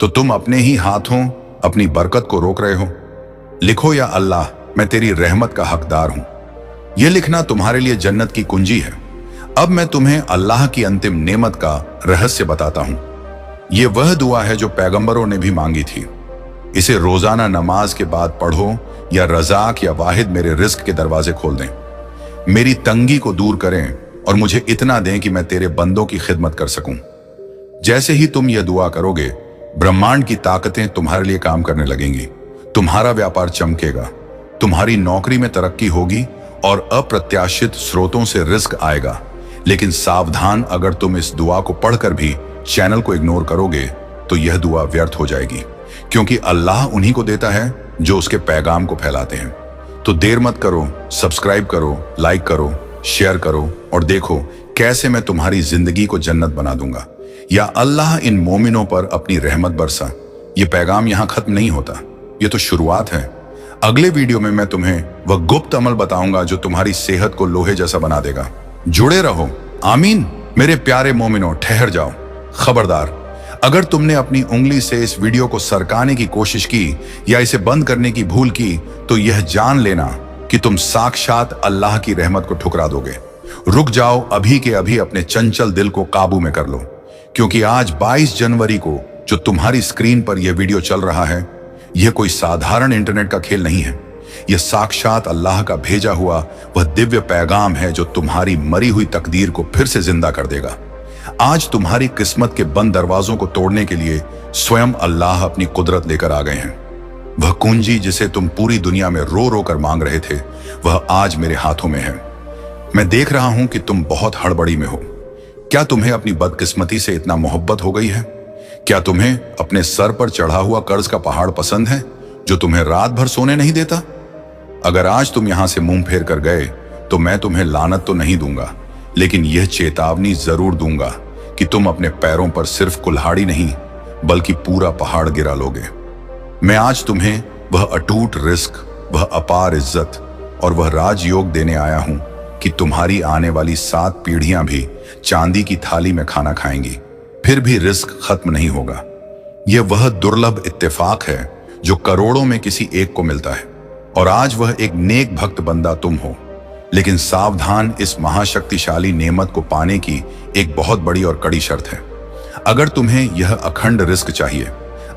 तो तुम अपने ही हाथों अपनी बरकत को रोक रहे हो। लिखो, या अल्लाह मैं तेरी रहमत का हकदार हूं। यह लिखना तुम्हारे लिए जन्नत की कुंजी है। अब मैं तुम्हें अल्लाह की अंतिम नेमत का रहस्य बताता हूं। यह वह दुआ है जो पैगंबरों ने भी मांगी थी। इसे रोजाना नमाज के बाद पढ़ो या रज़ाक या वाहिद मेरे रिस्क के दरवाजे खोल दें, मेरी तंगी को दूर करें और मुझे इतना दें कि मैं तेरे बंदों की खिदमत कर सकूं। जैसे ही तुम यह दुआ करोगे, ब्रह्मांड की ताकतें तुम्हारे लिए काम करने लगेंगी। तुम्हारा व्यापार चमकेगा, तुम्हारी नौकरी में तरक्की होगी और अप्रत्याशित स्रोतों से रिस्क आएगा। लेकिन सावधान, अगर तुम इस दुआ को पढ़कर भी चैनल को इग्नोर करोगे तो यह दुआ व्यर्थ हो जाएगी, क्योंकि अल्लाह उन्हीं को देता है जो उसके पैगाम को फैलाते हैं। तो देर मत करो, सब्सक्राइब करो, लाइक करो, शेयर करो और देखो कैसे मैं तुम्हारी जिंदगी को जन्नत बना दूंगा। या अल्लाह इन मोमिनों पर अपनी रहमत बरसा। ये पैगाम यहां खत्म नहीं होता, ये तो शुरुआत है। अगले वीडियो में मैं तुम्हें वह गुप्त अमल बताऊंगा जो तुम्हारी सेहत को लोहे जैसा बना देगा। जुड़े रहो। आमीन। मेरे प्यारे मोमिनों, ठहर जाओ, खबरदार। अगर तुमने अपनी उंगली से इस वीडियो को सरकाने की कोशिश की या इसे बंद करने की भूल की तो यह जान लेना कि तुम साक्षात अल्लाह की रहमत को ठुकरा दोगे। रुक जाओ, अभी के अभी अपने चंचल दिल को काबू में कर लो, क्योंकि आज 22 जनवरी को जो तुम्हारी स्क्रीन पर यह वीडियो चल रहा है, यह कोई साधारण इंटरनेट का खेल नहीं है। यह साक्षात अल्लाह का भेजा हुआ वह दिव्य पैगाम है जो तुम्हारी मरी हुई तकदीर को फिर से जिंदा कर देगा। आज तुम्हारी किस्मत के बंद दरवाजों को तोड़ने के लिए स्वयं अल्लाह अपनी कुदरत लेकर आ गए हैं। वह कुंजी जिसे तुम पूरी दुनिया में रो रो कर मांग रहे थे, वह आज मेरे हाथों में है। मैं देख रहा हूं कि तुम बहुत हड़बड़ी में हो। क्या तुम्हें अपनी बदकिस्मती से इतना मोहब्बत हो गई है? क्या तुम्हें अपने सर पर चढ़ा हुआ कर्ज का पहाड़ पसंद है जो तुम्हें रात भर सोने नहीं देता? अगर आज तुम यहां से मुंह फेर कर गए तो मैं तुम्हें लानत तो नहीं दूंगा, लेकिन यह चेतावनी जरूर दूंगा कि तुम अपने पैरों पर सिर्फ कुल्हाड़ी नहीं बल्कि पूरा पहाड़ गिरा लोगे। मैं आज तुम्हें वह अटूट रिस्क, वह अपार इज्जत और वह राजयोग देने आया हूं कि तुम्हारी आने वाली 7 पीढ़ियां भी चांदी की थाली में खाना खाएंगी, फिर भी रिस्क खत्म नहीं होगा। यह वह दुर्लभ इत्तेफाक है जो करोड़ों में किसी एक को मिलता है, और आज वह एक नेक भक्त बंदा तुम हो। लेकिन सावधान, इस महाशक्तिशाली नेमत को पाने की एक बहुत बड़ी और कड़ी शर्त है। अगर तुम्हें यह अखंड रिस्क चाहिए,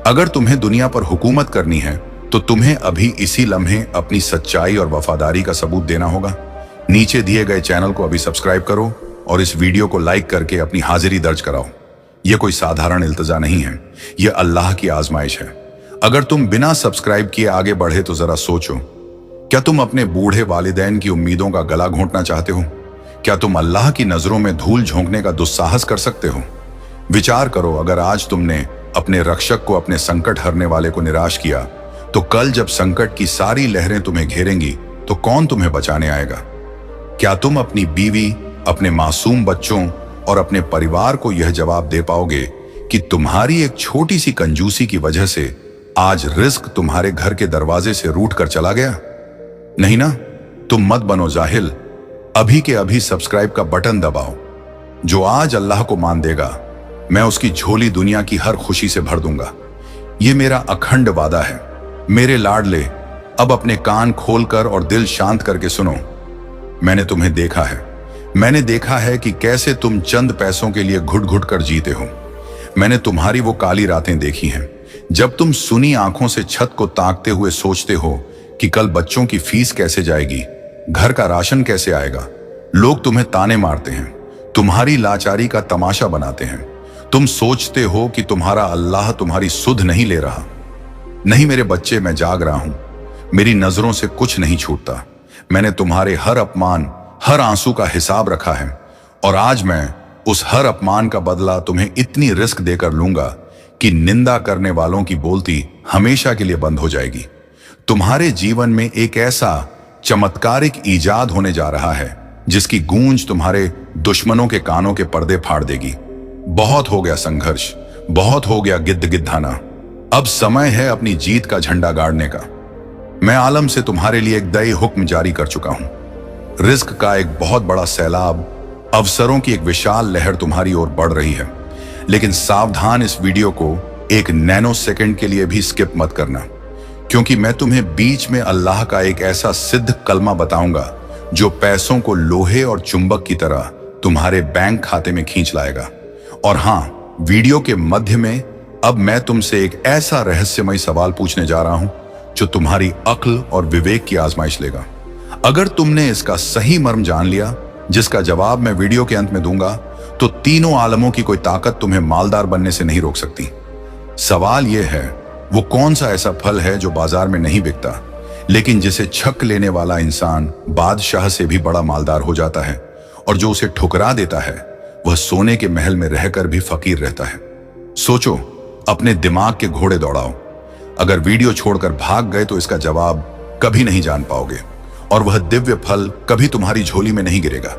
अगर तुम्हें दुनिया पर हुकूमत करनी है, तो तुम्हें अभी इसी लम्हे अपनी सच्चाई और वफादारी का सबूत देना होगा। नीचे दिए गए चैनल को अभी सब्सक्राइब करो और इस वीडियो को लाइक करके अपनी हाजिरी दर्ज कराओ। यह कोई साधारण इल्तजा नहीं है, यह अल्लाह की आजमाइश है। अगर तुम बिना सब्सक्राइब किए आगे बढ़े तो जरा सोचो, क्या तुम अपने बूढ़े वालिदैन की उम्मीदों का गला घोंटना चाहते हो? क्या तुम अल्लाह की नजरों में धूल झोंकने का दुस्साहस कर सकते हो? विचार करो, अगर आज तुमने अपने रक्षक को, अपने संकट हरने वाले को निराश किया, तो कल जब संकट की सारी लहरें तुम्हें घेरेंगी तो कौन तुम्हें बचाने आएगा? क्या तुम अपनी बीवी, अपने मासूम बच्चों और अपने परिवार को यह जवाब दे पाओगे कि तुम्हारी एक छोटी सी कंजूसी की वजह से आज रिस्क तुम्हारे घर के दरवाजे से रूठ कर चला गया? नहीं ना? तुम मत बनो जाहिल। अभी के अभी सब्सक्राइब का बटन दबाओ। जो आज अल्लाह को मान देगा, मैं उसकी झोली दुनिया की हर खुशी से भर दूंगा। यह मेरा अखंड वादा है। मेरे लाडले, अब अपने कान खोलकर और दिल शांत करके सुनो। मैंने तुम्हें देखा है। मैंने देखा है कि कैसे तुम चंद पैसों के लिए घुट घुट कर जीते हो। मैंने तुम्हारी वो काली रातें देखी हैं जब तुम सुनी आंखों से छत को ताकते हुए सोचते हो कि कल बच्चों की फीस कैसे जाएगी, घर का राशन कैसे आएगा। लोग तुम्हें ताने मारते हैं, तुम्हारी लाचारी का तमाशा बनाते हैं। तुम सोचते हो कि तुम्हारा अल्लाह तुम्हारी सुध नहीं ले रहा। नहीं मेरे बच्चे, मैं जाग रहा हूं। मेरी नजरों से कुछ नहीं छूटता। मैंने तुम्हारे हर अपमान, हर आंसू का हिसाब रखा है, और आज मैं उस हर अपमान का बदला तुम्हें इतनी रिस्क देकर लूंगा कि निंदा करने वालों की बोलती हमेशा के लिए बंद हो जाएगी। तुम्हारे जीवन में एक ऐसा चमत्कारिक ईजाद होने जा रहा है जिसकी गूंज तुम्हारे दुश्मनों के कानों के पर्दे फाड़ देगी। बहुत हो गया संघर्ष, बहुत हो गया गिद्ध गिद्धाना। अब समय है अपनी जीत का झंडा गाड़ने का। मैं आलम से तुम्हारे लिए एक दई हुक्म जारी कर चुका हूं। रिस्क का एक बहुत बड़ा सैलाब, अवसरों की एक विशाल लहर तुम्हारी ओर बढ़ रही है। लेकिन सावधान, इस वीडियो को एक नैनो सेकंड के लिए भी स्किप मत करना, क्योंकि मैं तुम्हें बीच में अल्लाह का एक ऐसा सिद्ध कलमा बताऊंगा जो पैसों को लोहे और चुंबक की तरह तुम्हारे बैंक खाते में खींच लाएगा। और हां, वीडियो के मध्य में अब मैं तुमसे एक ऐसा रहस्यमय सवाल पूछने जा रहा हूं जो तुम्हारी अक्ल और विवेक की आजमाइश लेगा। अगर तुमने इसका सही मर्म जान लिया, जिसका जवाब मैं वीडियो के अंत में दूंगा, तो तीनों आलमों की कोई ताकत तुम्हें मालदार बनने से नहीं रोक सकती। सवाल यह है, वो कौन सा ऐसा फल है जो बाजार में नहीं बिकता, लेकिन जिसे छक लेने वाला इंसान बादशाह से भी बड़ा मालदार हो जाता है, और जो उसे ठुकरा देता है वह सोने के महल में रहकर भी फकीर रहता है? सोचो, अपने दिमाग के घोड़े दौड़ाओ। अगर वीडियो छोड़कर भाग गए तो इसका जवाब कभी नहीं जान पाओगे। और वह दिव्य फल कभी तुम्हारी झोली में नहीं गिरेगा।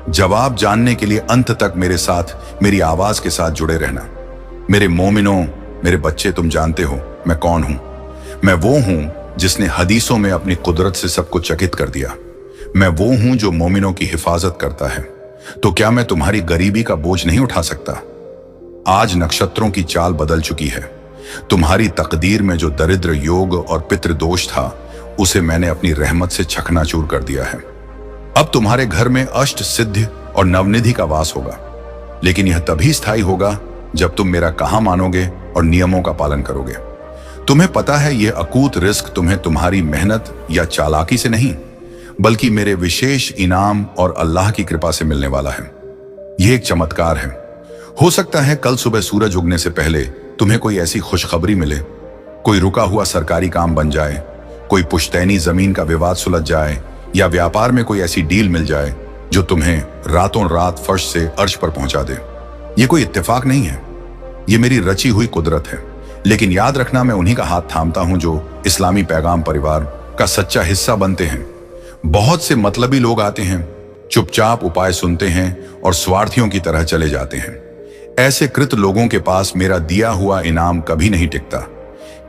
जवाब जानने के लिए अंत तक मेरे साथ, मेरी आवाज के साथ जुड़े रहना। मेरे मोमिनों, मेरे बच्चे, तुम जानते हो मैं कौन हूं। मैं वो हूं जिसने हदीसों में अपनी कुदरत से सबको चकित कर दिया। मैं वो हूं जो मोमिनों की हिफाजत करता है। तो क्या मैं तुम्हारी गरीबी का बोझ नहीं उठा सकता? आज नक्षत्रों की चाल बदल चुकी है। तुम्हारी तकदीर में जो दरिद्र योग और पितृ दोष था, उसे मैंने अपनी रहमत से चकनाचूर कर दिया है। अब तुम्हारे घर में अष्ट सिद्धि और नवनिधि का वास होगा, लेकिन यह तभी स्थायी होगा जब तुम मेरा कहा मानोगे और नियमों का पालन करोगे। तुम्हें पता है यह अकूत रिस्क तुम्हें तुम्हारी मेहनत या चालाकी से नहीं, बल्कि मेरे विशेष इनाम और अल्लाह की कृपा से मिलने वाला है। यह एक चमत्कार है। हो सकता है कल सुबह सूरज उगने से पहले तुम्हें कोई ऐसी खुशखबरी मिले, कोई रुका हुआ सरकारी काम बन जाए, कोई पुश्तैनी जमीन का विवाद सुलझ जाए, या व्यापार में कोई ऐसी डील मिल जाए जो तुम्हें रातों रात फर्श से अर्श पर पहुंचा दे। ये कोई इत्तेफाक नहीं है, ये मेरी रची हुई कुदरत है। लेकिन याद रखना, मैं उन्हीं का हाथ थामता हूं जो इस्लामी पैगाम परिवार का सच्चा हिस्सा बनते हैं। बहुत से मतलबी लोग आते हैं, चुपचाप उपाय सुनते हैं और स्वार्थियों की तरह चले जाते हैं। ऐसे कृत लोगों के पास मेरा दिया हुआ इनाम कभी नहीं टिकता।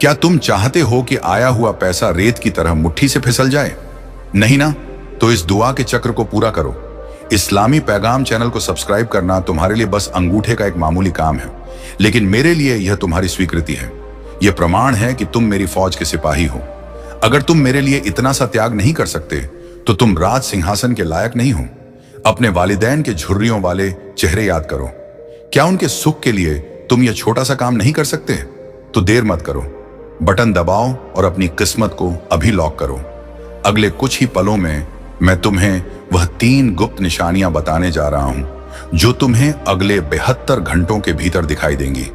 क्या तुम चाहते हो कि आया हुआ पैसा रेत की तरह मुट्ठी से फिसल जाए? नहीं ना? तो इस दुआ के चक्र को पूरा करो। इस्लामी पैगाम चैनल को सब्सक्राइब करना तुम्हारे लिए बस अंगूठे का एक मामूली काम है, लेकिन मेरे लिए यह तुम्हारी स्वीकृति है। यह प्रमाण है कि तुम मेरी फौज के सिपाही हो। अगर तुम मेरे लिए इतना सा त्याग नहीं कर सकते, तो तुम राज सिंहासन के लायक नहीं हो। अपने वालिदैन के झुर्रियों वाले चेहरे याद करो। क्या उनके सुख के लिए तुम यह छोटा सा काम नहीं कर सकते? तो देर मत करो, बटन दबाओ और अपनी किस्मत को अभी लॉक करो। अगले कुछ ही पलों में मैं तुम्हें वह 3 गुप्त निशानियां बताने जा रहा हूं जो तुम्हें अगले 72 घंटों के भीतर दिखाई देंगी।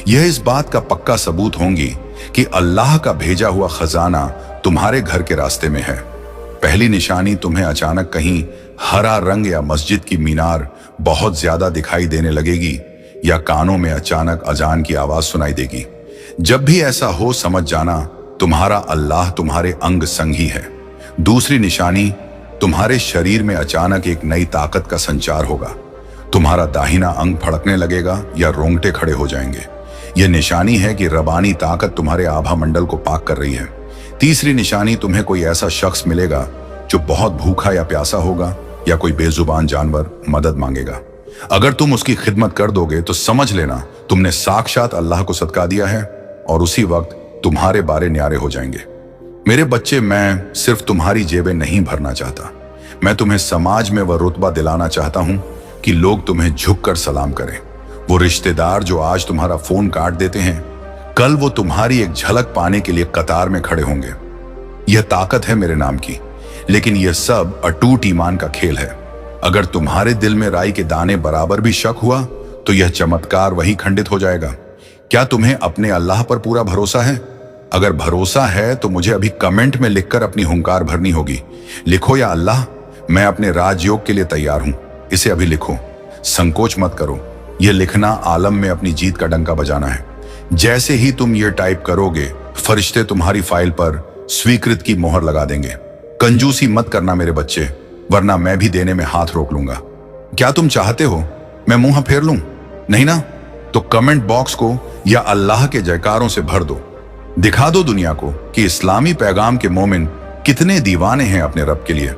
यह इस बात का पक्का सबूत होंगी कि अल्लाह का भेजा हुआ खजाना तुम्हारे घर के रास्ते में है। पहली निशानी, तुम्हें अचानक कहीं हरा रंग या मस्जिद की मीनार बहुत ज्यादा दिखाई देने लगेगी, या कानों में अचानक अजान की आवाज सुनाई देगी। जब भी ऐसा हो, समझ जाना तुम्हारा अल्लाह तुम्हारे अंग संगी है। दूसरी निशानी, तुम्हारे शरीर में अचानक एक नई ताकत का संचार होगा। तुम्हारा दाहिना अंग फड़कने लगेगा या रोंगटे खड़े हो जाएंगे। यह निशानी है कि रबानी ताकत तुम्हारे आभा मंडल को पाक कर रही है। तीसरी निशानी, तुम्हें कोई ऐसा शख्स मिलेगा जो बहुत भूखा या प्यासा होगा, या कोई बेजुबान जानवर मदद मांगेगा। अगर तुम उसकी खिदमत कर दोगे तो समझ लेना तुमने साक्षात अल्लाह को सदका दिया है, और उसी वक्त तुम्हारे बारे न्यारे हो जाएंगे। मेरे बच्चे, मैं सिर्फ तुम्हारी जेबें नहीं भरना चाहता, मैं तुम्हें समाज में वह रुतबा दिलाना चाहता हूं कि लोग तुम्हें झुककर सलाम करें। वो रिश्तेदार जो आज तुम्हारा फोन काट देते हैं, कल वो तुम्हारी एक झलक पाने के लिए कतार में खड़े होंगे। यह ताकत है मेरे नाम की, लेकिन यह सब अटूट ईमान का खेल है। अगर तुम्हारे दिल में राई के दाने बराबर भी शक हुआ, तो यह चमत्कार वही खंडित हो जाएगा। क्या तुम्हें अपने अल्लाह पर पूरा भरोसा है? अगर भरोसा है तो मुझे अभी कमेंट में लिखकर अपनी हुंकार भरनी होगी। लिखो, या अल्लाह, मैं अपने राजयोग के लिए तैयार हूं। इसे अभी लिखो, संकोच मत करो। यह लिखना आलम में अपनी जीत का डंका बजाना है। जैसे ही तुम ये टाइप करोगे, फरिश्ते तुम्हारी फाइल पर स्वीकृत की मोहर लगा देंगे। कंजूसी मत करना मेरे बच्चे, वरना मैं भी देने में हाथ रोक लूंगा। क्या तुम चाहते हो मैं मुंह फेर लूं? नहीं ना? तो कमेंट बॉक्स को या अल्लाह के जयकारों से भर दो। दिखा दो दुनिया को कि इस्लामी पैगाम के मोमिन कितने दीवाने हैं अपने रब के लिए।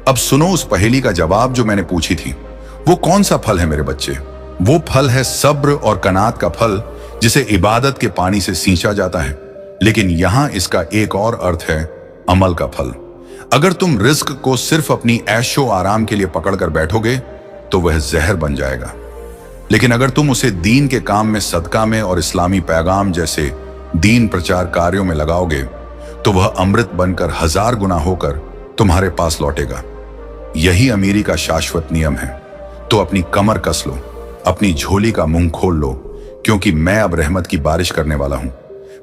अब सुनो उस पहेली का जवाब जो मैंने पूछी थी। वो कौन सा फल है मेरे बच्चे? वो फल है सब्र और कनात का फल, जिसे इबादत के पानी से सींचा जाता है। लेकिन यहां इसका एक और अर्थ है, अमल का फल। अगर तुम रिस्क को सिर्फ अपनी ऐशो आराम के लिए पकड़कर बैठोगे तो वह जहर बन जाएगा, लेकिन अगर तुम उसे दीन के काम में, सदका में और इस्लामी पैगाम जैसे दीन प्रचार कार्यों में लगाओगे तो वह अमृत बनकर 1000 गुना होकर तुम्हारे पास लौटेगा। यही अमीरी का शाश्वत नियम है। तो अपनी कमर कस लो, अपनी झोली का मुंह खोल लो, क्योंकि मैं अब रहमत की बारिश करने वाला हूं।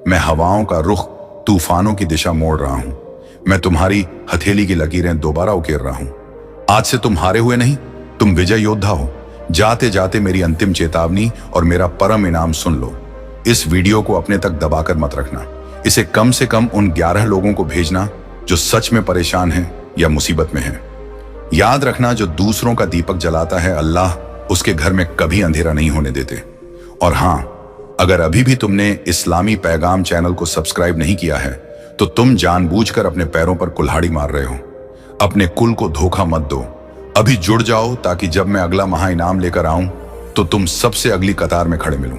मैं हवाओं का रुख तूफानों की दिशा मोड़ रहा हूं। मैं तुम्हारी हथेली की लकीरें दोबारा उकेर रहा हूं। आज से तुम हारे हुए नहीं, तुम विजय योद्धा हो। जाते जाते मेरी अंतिम चेतावनी और मेरा परम इनाम सुन लो। इस वीडियो को अपने तक दबाकर मत रखना। इसे कम से कम उन 11 लोगों को भेजना जो सच में परेशान हैं, या मुसीबत में हैं। याद रखना, जो दूसरों का दीपक जलाता है, अल्लाह उसके घर में कभी अंधेरा नहीं होने देते। और हां, अगर अभी भी तुमने इस्लामी पैगाम चैनल को सब्सक्राइब नहीं किया है तो तुम जानबूझकर अपने पैरों पर कुल्हाड़ी मार रहे हो। अपने कुल को धोखा मत दो। अभी जुड़ जाओ ताकि जब मैं अगला महा इनाम लेकर आऊं तो तुम सबसे अगली कतार में खड़े मिलूं।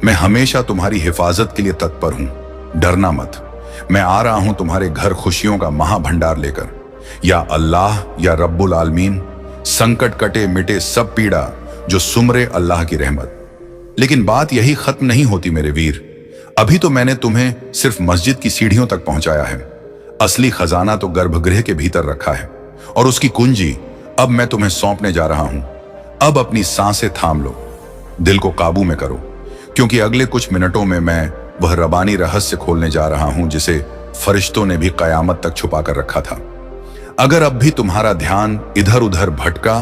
मैं हमेशा तुम्हारी हिफाजत के लिए तत्पर हूं। डरना मत। मैं आ रहा हूं तुम्हारे घर खुशियों का महाभंडार लेकर। या अल्लाह या रब्बुल आलमीन, संकट कटे मिटे सब पीड़ा, जो सुमरे अल्लाह की रहमत। लेकिन बात यही खत्म नहीं होती मेरे वीर। अभी तो मैंने तुम्हें सिर्फ मस्जिद की सीढ़ियों तक पहुंचाया है। असली खजाना तो गर्भगृह के भीतर रखा है और उसकी कुंजी अब मैं तुम्हें सौंपने जा रहा हूं। अब अपनी सांसें थाम लो, दिल को काबू में करो, क्योंकि अगले कुछ मिनटों में मैं वह रबानी रहस्य खोलने जा रहा हूं जिसे फरिश्तों ने भी कयामत तक छुपा कर रखा था। अगर अब भी तुम्हारा ध्यान इधर उधर भटका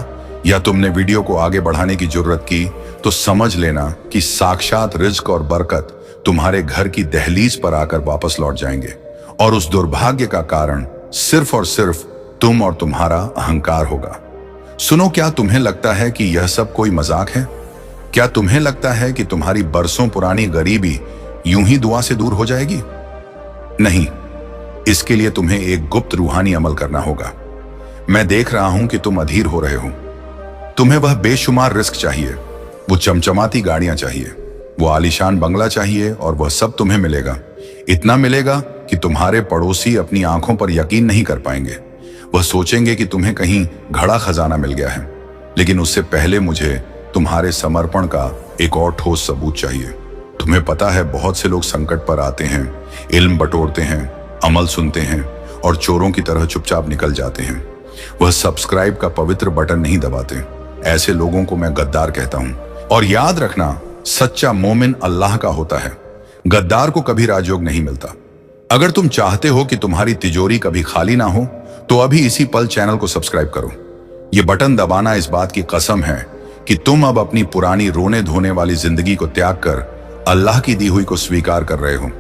या तुमने वीडियो को आगे बढ़ाने की जरूरत की तो समझ लेना कि साक्षात रिज्क और बरकत तुम्हारे घर की दहलीज पर आकर वापस लौट जाएंगे। और उस दुर्भाग्य का कारण सिर्फ और सिर्फ तुम और तुम्हारा अहंकार होगा। सुनो, क्या तुम्हें लगता है कि यह सब कोई मजाक है? क्या तुम्हें लगता है कि तुम्हारी बरसों पुरानी गरीबी यूं ही दुआ से दूर हो जाएगी? नहीं, इसके लिए तुम्हें एक गुप्त रूहानी अमल करना होगा। मैं देख रहा हूं कि तुम अधीर हो रहे हो। तुम्हें वह बेशुमार रिस्क चाहिए, वो चमचमाती गाड़ियां चाहिए, वो आलीशान बंगला चाहिए, और वह सब तुम्हें मिलेगा। इतना मिलेगा कि तुम्हारे पड़ोसी अपनी आंखों पर यकीन नहीं कर पाएंगे। वह सोचेंगे कि तुम्हें कहीं घड़ा खजाना मिल गया है। लेकिन उससे पहले मुझे तुम्हारे समर्पण का एक और ठोस सबूत चाहिए। तुम्हें पता है, बहुत से लोग संकट पर आते हैं, इल्म बटोरते हैं, अमल सुनते हैं और चोरों की तरह चुपचाप निकल जाते हैं। वह सब्सक्राइब का पवित्र बटन नहीं दबाते। ऐसे लोगों को मैं गद्दार कहता हूं। और याद रखना, सच्चा मोमिन अल्लाह का होता है। गद्दार को कभी राजयोग नहीं मिलता। अगर तुम चाहते हो कि तुम्हारी तिजोरी कभी खाली ना हो तो अभी इसी पल चैनल को सब्सक्राइब करो। यह बटन दबाना इस बात की कसम है कि तुम अब अपनी पुरानी रोने धोने वाली जिंदगी को त्याग कर अल्लाह की दी हुई को स्वीकार कर रहे हो।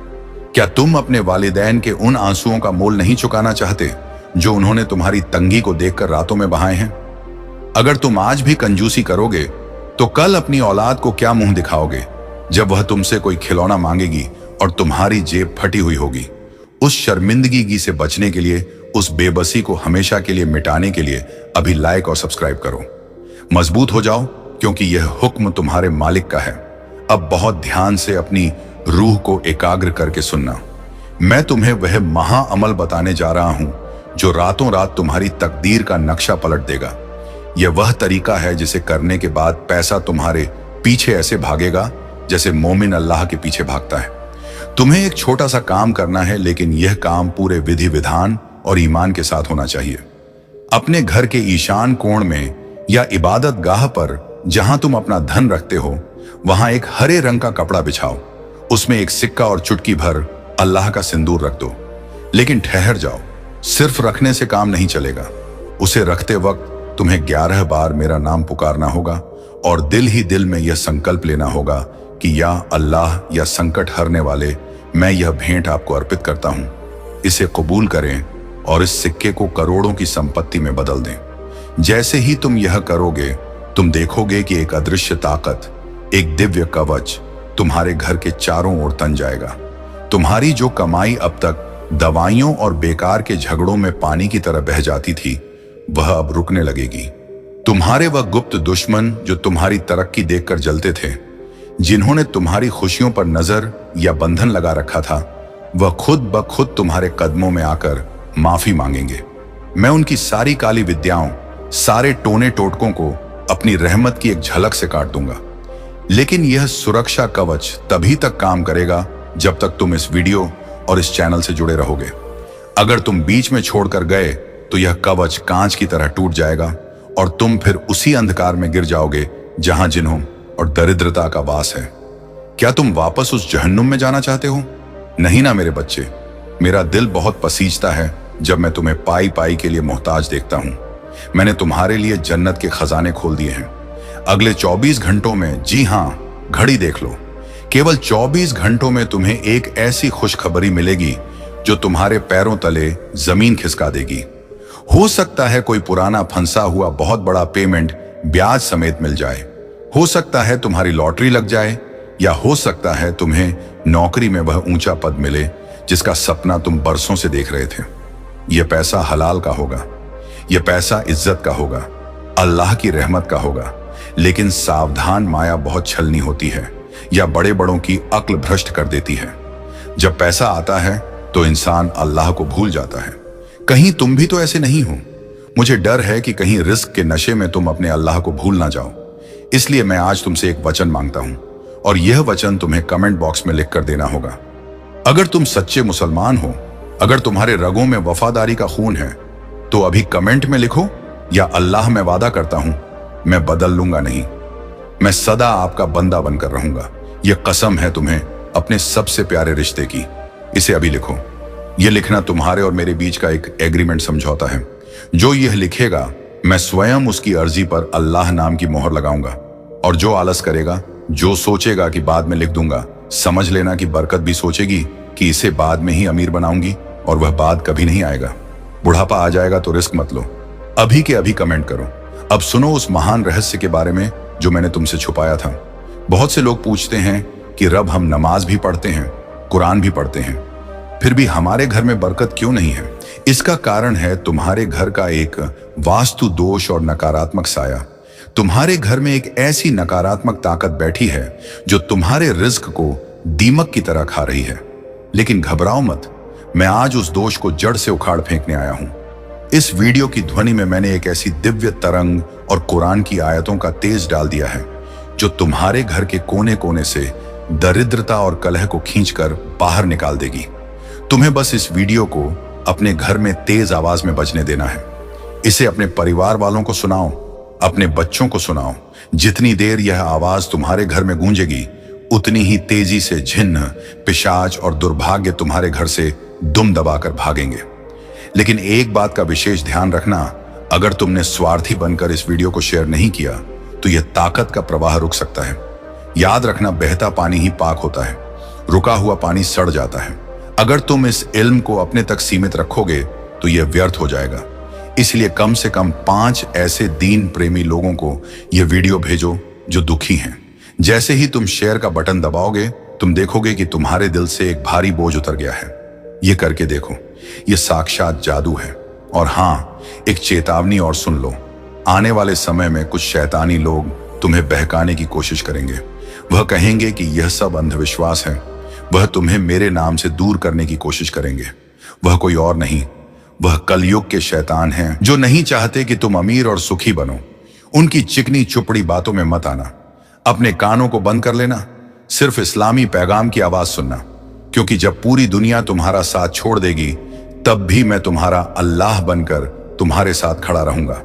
क्या तुम अपने वालिदैन के उन आंसुओं का मोल नहीं चुकाना चाहते जो उन्होंने तुम्हारी तंगी को देखकर रातों में बहाए हैं? अगर तुम आज भी कंजूसी करोगे तो कल अपनी औलाद को क्या मुंह दिखाओगे जब वह तुमसे कोई खिलौना मांगेगी और तुम्हारी जेब फटी हुई होगी? उस शर्मिंदगी से बचने के लिए, उस बेबसी को हमेशा के लिए मिटाने के लिए अभी लाइक और सब्सक्राइब करो। मजबूत हो जाओ, क्योंकि यह हुक्म तुम्हारे मालिक का है। अब बहुत ध्यान से अपनी रूह को एकाग्र करके सुनना। मैं तुम्हें वह महा अमल बताने जा रहा हूं जो रातों रात तुम्हारी तकदीर का नक्शा पलट देगा। यह वह तरीका है जिसे करने के बाद पैसा तुम्हारे पीछे ऐसे भागेगा जैसे मोमिन अल्लाह के पीछे भागता है। तुम्हें एक छोटा सा काम करना है, लेकिन यह काम पूरे विधि विधान और ईमान के साथ होना चाहिए। अपने घर के ईशान कोण में या इबादत गाह पर जहां तुम अपना धन रखते हो, वहां एक हरे रंग का कपड़ा बिछाओ। उसमें एक सिक्का और चुटकी भर अल्लाह का सिंदूर रख दो। लेकिन ठहर जाओ, सिर्फ रखने से काम नहीं चलेगा। उसे रखते वक्त तुम्हें 11 बार मेरा नाम पुकारना होगा और दिल ही दिल में यह संकल्प लेना होगा कि या अल्लाह, या संकट हरने वाले, मैं यह भेंट आपको अर्पित करता हूं। इसे कबूल करें और इस सिक्के को करोड़ों की संपत्ति में बदल दें। जैसे ही तुम यह करोगे, तुम देखोगे कि एक अदृश्य ताकत, एक दिव्य कवच तुम्हारे घर के चारों ओर तन जाएगा। तुम्हारी जो कमाई अब तक दवाइयों और बेकार के झगड़ों में पानी की तरह बह जाती थी, वह अब रुकने लगेगी। तुम्हारे वह गुप्त दुश्मन जो तुम्हारी तरक्की देखकर जलते थे, जिन्होंने तुम्हारी खुशियों पर नजर या बंधन लगा रखा था, वह खुद ब खुद तुम्हारे कदमों में आकर माफी मांगेंगे। मैं उनकी सारी काली विद्याओं, सारे टोने टोटकों को अपनी रहमत की एक झलक से काट दूंगा। लेकिन यह सुरक्षा कवच तभी तक काम करेगा जब तक तुम इस वीडियो और इस चैनल से जुड़े रहोगे। अगर तुम बीच में छोड़कर गए तो यह कवच कांच की तरह टूट जाएगा और तुम फिर उसी अंधकार में गिर जाओगे जहां जिन्हों और दरिद्रता का वास है। क्या तुम वापस उस जहन्नुम में जाना चाहते हो? नहीं ना मेरे बच्चे। मेरा दिल बहुत पसीजता है जब मैं तुम्हें पाई पाई के लिए मोहताज देखता हूं। मैंने तुम्हारे लिए जन्नत के खजाने खोल दिए हैं। अगले 24 घंटों में, जी हां, घड़ी देख लो, केवल 24 घंटों में तुम्हें एक ऐसी खुशखबरी मिलेगी जो तुम्हारे पैरों तले जमीन खिसका देगी। हो सकता है कोई पुराना फंसा हुआ बहुत बड़ा पेमेंट ब्याज समेत मिल जाए, हो सकता है तुम्हारी लॉटरी लग जाए, या हो सकता है तुम्हें नौकरी में वह ऊंचा पद मिले जिसका सपना तुम बरसों से देख रहे थे। यह पैसा हलाल का होगा, यह पैसा इज्जत का होगा, अल्लाह की रहमत का होगा। लेकिन सावधान, माया बहुत छलनी होती है या बड़े बड़ों की अक्ल भ्रष्ट कर देती है। जब पैसा आता है तो इंसान अल्लाह को भूल जाता है। कहीं तुम भी तो ऐसे नहीं हो। मुझे डर है कि कहीं रिस्क के नशे में तुम अपने अल्लाह को भूल ना जाओ। इसलिए मैं आज तुमसे एक वचन मांगता हूं, और यह वचन तुम्हें कमेंट बॉक्स में लिख कर देना होगा। अगर तुम सच्चे मुसलमान हो, अगर तुम्हारे रगों में वफादारी का खून है, तो अभी कमेंट में लिखो, या अल्लाह मैं वादा करता हूं मैं बदल लूंगा नहीं, मैं सदा आपका बंदा बनकर रहूंगा। यह कसम है तुम्हें अपने सबसे प्यारे रिश्ते की। इसे अभी लिखो। यह लिखना तुम्हारे और मेरे बीच का एक एग्रीमेंट समझौता है। जो यह लिखेगा, मैं स्वयं उसकी अर्जी पर अल्लाह नाम की मोहर लगाऊंगा, और जो आलस करेगा, जो सोचेगा कि बाद में लिख दूंगा, समझ लेना कि बरकत भी सोचेगी कि इसे बाद में ही अमीर बनाऊंगी, और वह बाद कभी नहीं आएगा। बुढ़ापा आ जाएगा तो रिस्क मत लो। अभी के अभी कमेंट करो। अब सुनो उस महान रहस्य के बारे में जो मैंने तुमसे छुपाया था। बहुत से लोग पूछते हैं कि रब, हम नमाज भी पढ़ते हैं, कुरान भी पढ़ते हैं, फिर भी हमारे घर में बरकत क्यों नहीं है? इसका कारण है तुम्हारे घर का एक वास्तु दोष और नकारात्मक साया। तुम्हारे घर में एक ऐसी नकारात्मक ताकत बैठी है जो तुम्हारे रिस्क को दीमक की तरह खा रही है। लेकिन घबराओ मत, मैं आज उस दोष को जड़ से उखाड़ फेंकने आया हूं। इस वीडियो की ध्वनि में मैंने एक ऐसी दिव्य तरंग और कुरान की आयतों का तेज डाल दिया है जो तुम्हारे घर के कोने कोने से दरिद्रता और कलह को खींचकर बाहर निकाल देगी। तुम्हें बस इस वीडियो को अपने घर में तेज आवाज में बजने देना है। इसे अपने परिवार वालों को सुनाओ, अपने बच्चों को सुनाओ। जितनी देर यह आवाज तुम्हारे घर में गूंजेगी, उतनी ही तेजी से जिन्न, पिशाच और दुर्भाग्य तुम्हारे घर से दुम दबाकर भागेंगे। लेकिन एक बात का विशेष ध्यान रखना, अगर तुमने स्वार्थी बनकर इस वीडियो को शेयर नहीं किया तो यह ताकत का प्रवाह रुक सकता है। याद रखना, बहता पानी ही पाक होता है, रुका हुआ पानी सड़ जाता है। अगर तुम इस इल्म को अपने तक सीमित रखोगे तो यह व्यर्थ हो जाएगा। इसलिए कम से कम 5 ऐसे दीन प्रेमी लोगों को यह वीडियो भेजो जो दुखी हैं। जैसे ही तुम शेयर का बटन दबाओगे, तुम देखोगे कि तुम्हारे दिल से एक भारी बोझ उतर गया है। यह करके देखो, यह साक्षात जादू है। और हाँ, एक चेतावनी और सुन लो, आने वाले समय में कुछ शैतानी लोग तुम्हें बहकाने की कोशिश करेंगे। वह कहेंगे कि यह सब अंधविश्वास है। वह तुम्हें मेरे नाम से दूर करने की कोशिश करेंगे। वह कोई और नहीं, वह कलयुग के शैतान हैं जो नहीं चाहते कि तुम अमीर और सुखी बनो। उनकी चिकनी चुपड़ी बातों में मत आना। अपने कानों को बंद कर लेना, सिर्फ इस्लामी पैगाम की आवाज सुनना, क्योंकि जब पूरी दुनिया तुम्हारा साथ छोड़ देगी, तब भी मैं तुम्हारा अल्लाह बनकर तुम्हारे साथ खड़ा रहूंगा।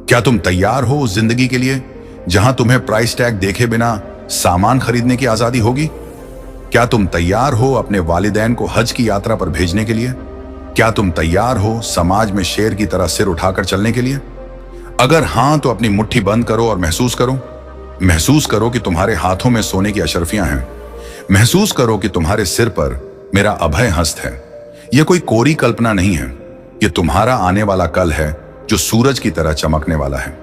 क्या तुम तैयार हो उस जिंदगी के लिए जहां तुम्हें प्राइस टैग देखे बिना सामान खरीदने की आजादी होगी? क्या तुम तैयार हो अपने वालिदैन को हज की यात्रा पर भेजने के लिए? क्या तुम तैयार हो समाज में शेर की तरह सिर उठाकर चलने के लिए? अगर हां, तो अपनी मुट्ठी बंद करो और महसूस करो कि तुम्हारे हाथों में सोने की अशरफियां हैं। महसूस करो कि तुम्हारे सिर पर मेरा अभय हस्त है। यह कोई कोरी कल्पना नहीं है, यह तुम्हारा आने वाला कल है जो सूरज की तरह चमकने वाला है।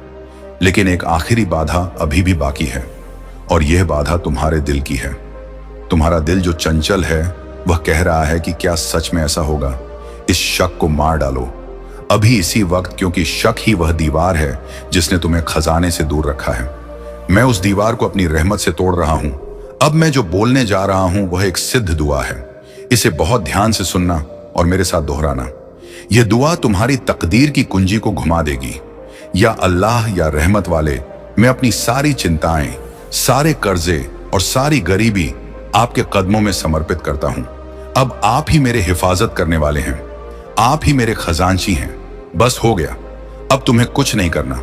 लेकिन एक आखिरी बाधा अभी भी बाकी है, और यह बाधा तुम्हारे दिल की है। तुम्हारा दिल जो चंचल है, वह कह रहा है कि क्या सच में ऐसा होगा? इस शक को मार डालो अभी इसी वक्त, क्योंकि शक ही वह दीवार है जिसने तुम्हें खजाने से दूर रखा है। मैं उस दीवार को अपनी रहमत से तोड़ रहा हूं। अब मैं जो बोलने जा रहा हूं वह एक सिद्ध दुआ है। इसे बहुत ध्यान से सुनना और मेरे साथ दोहराना। यह दुआ तुम्हारी तकदीर की कुंजी को घुमा देगी। या अल्लाह, या रहमत वाले, मैं अपनी सारी चिंताएं, सारे कर्जे और सारी गरीबी आपके कदमों में समर्पित करता हूं। अब आप ही मेरे हिफाजत करने वाले हैं, आप ही मेरे खजांची हैं। बस हो गया, अब तुम्हें कुछ नहीं करना।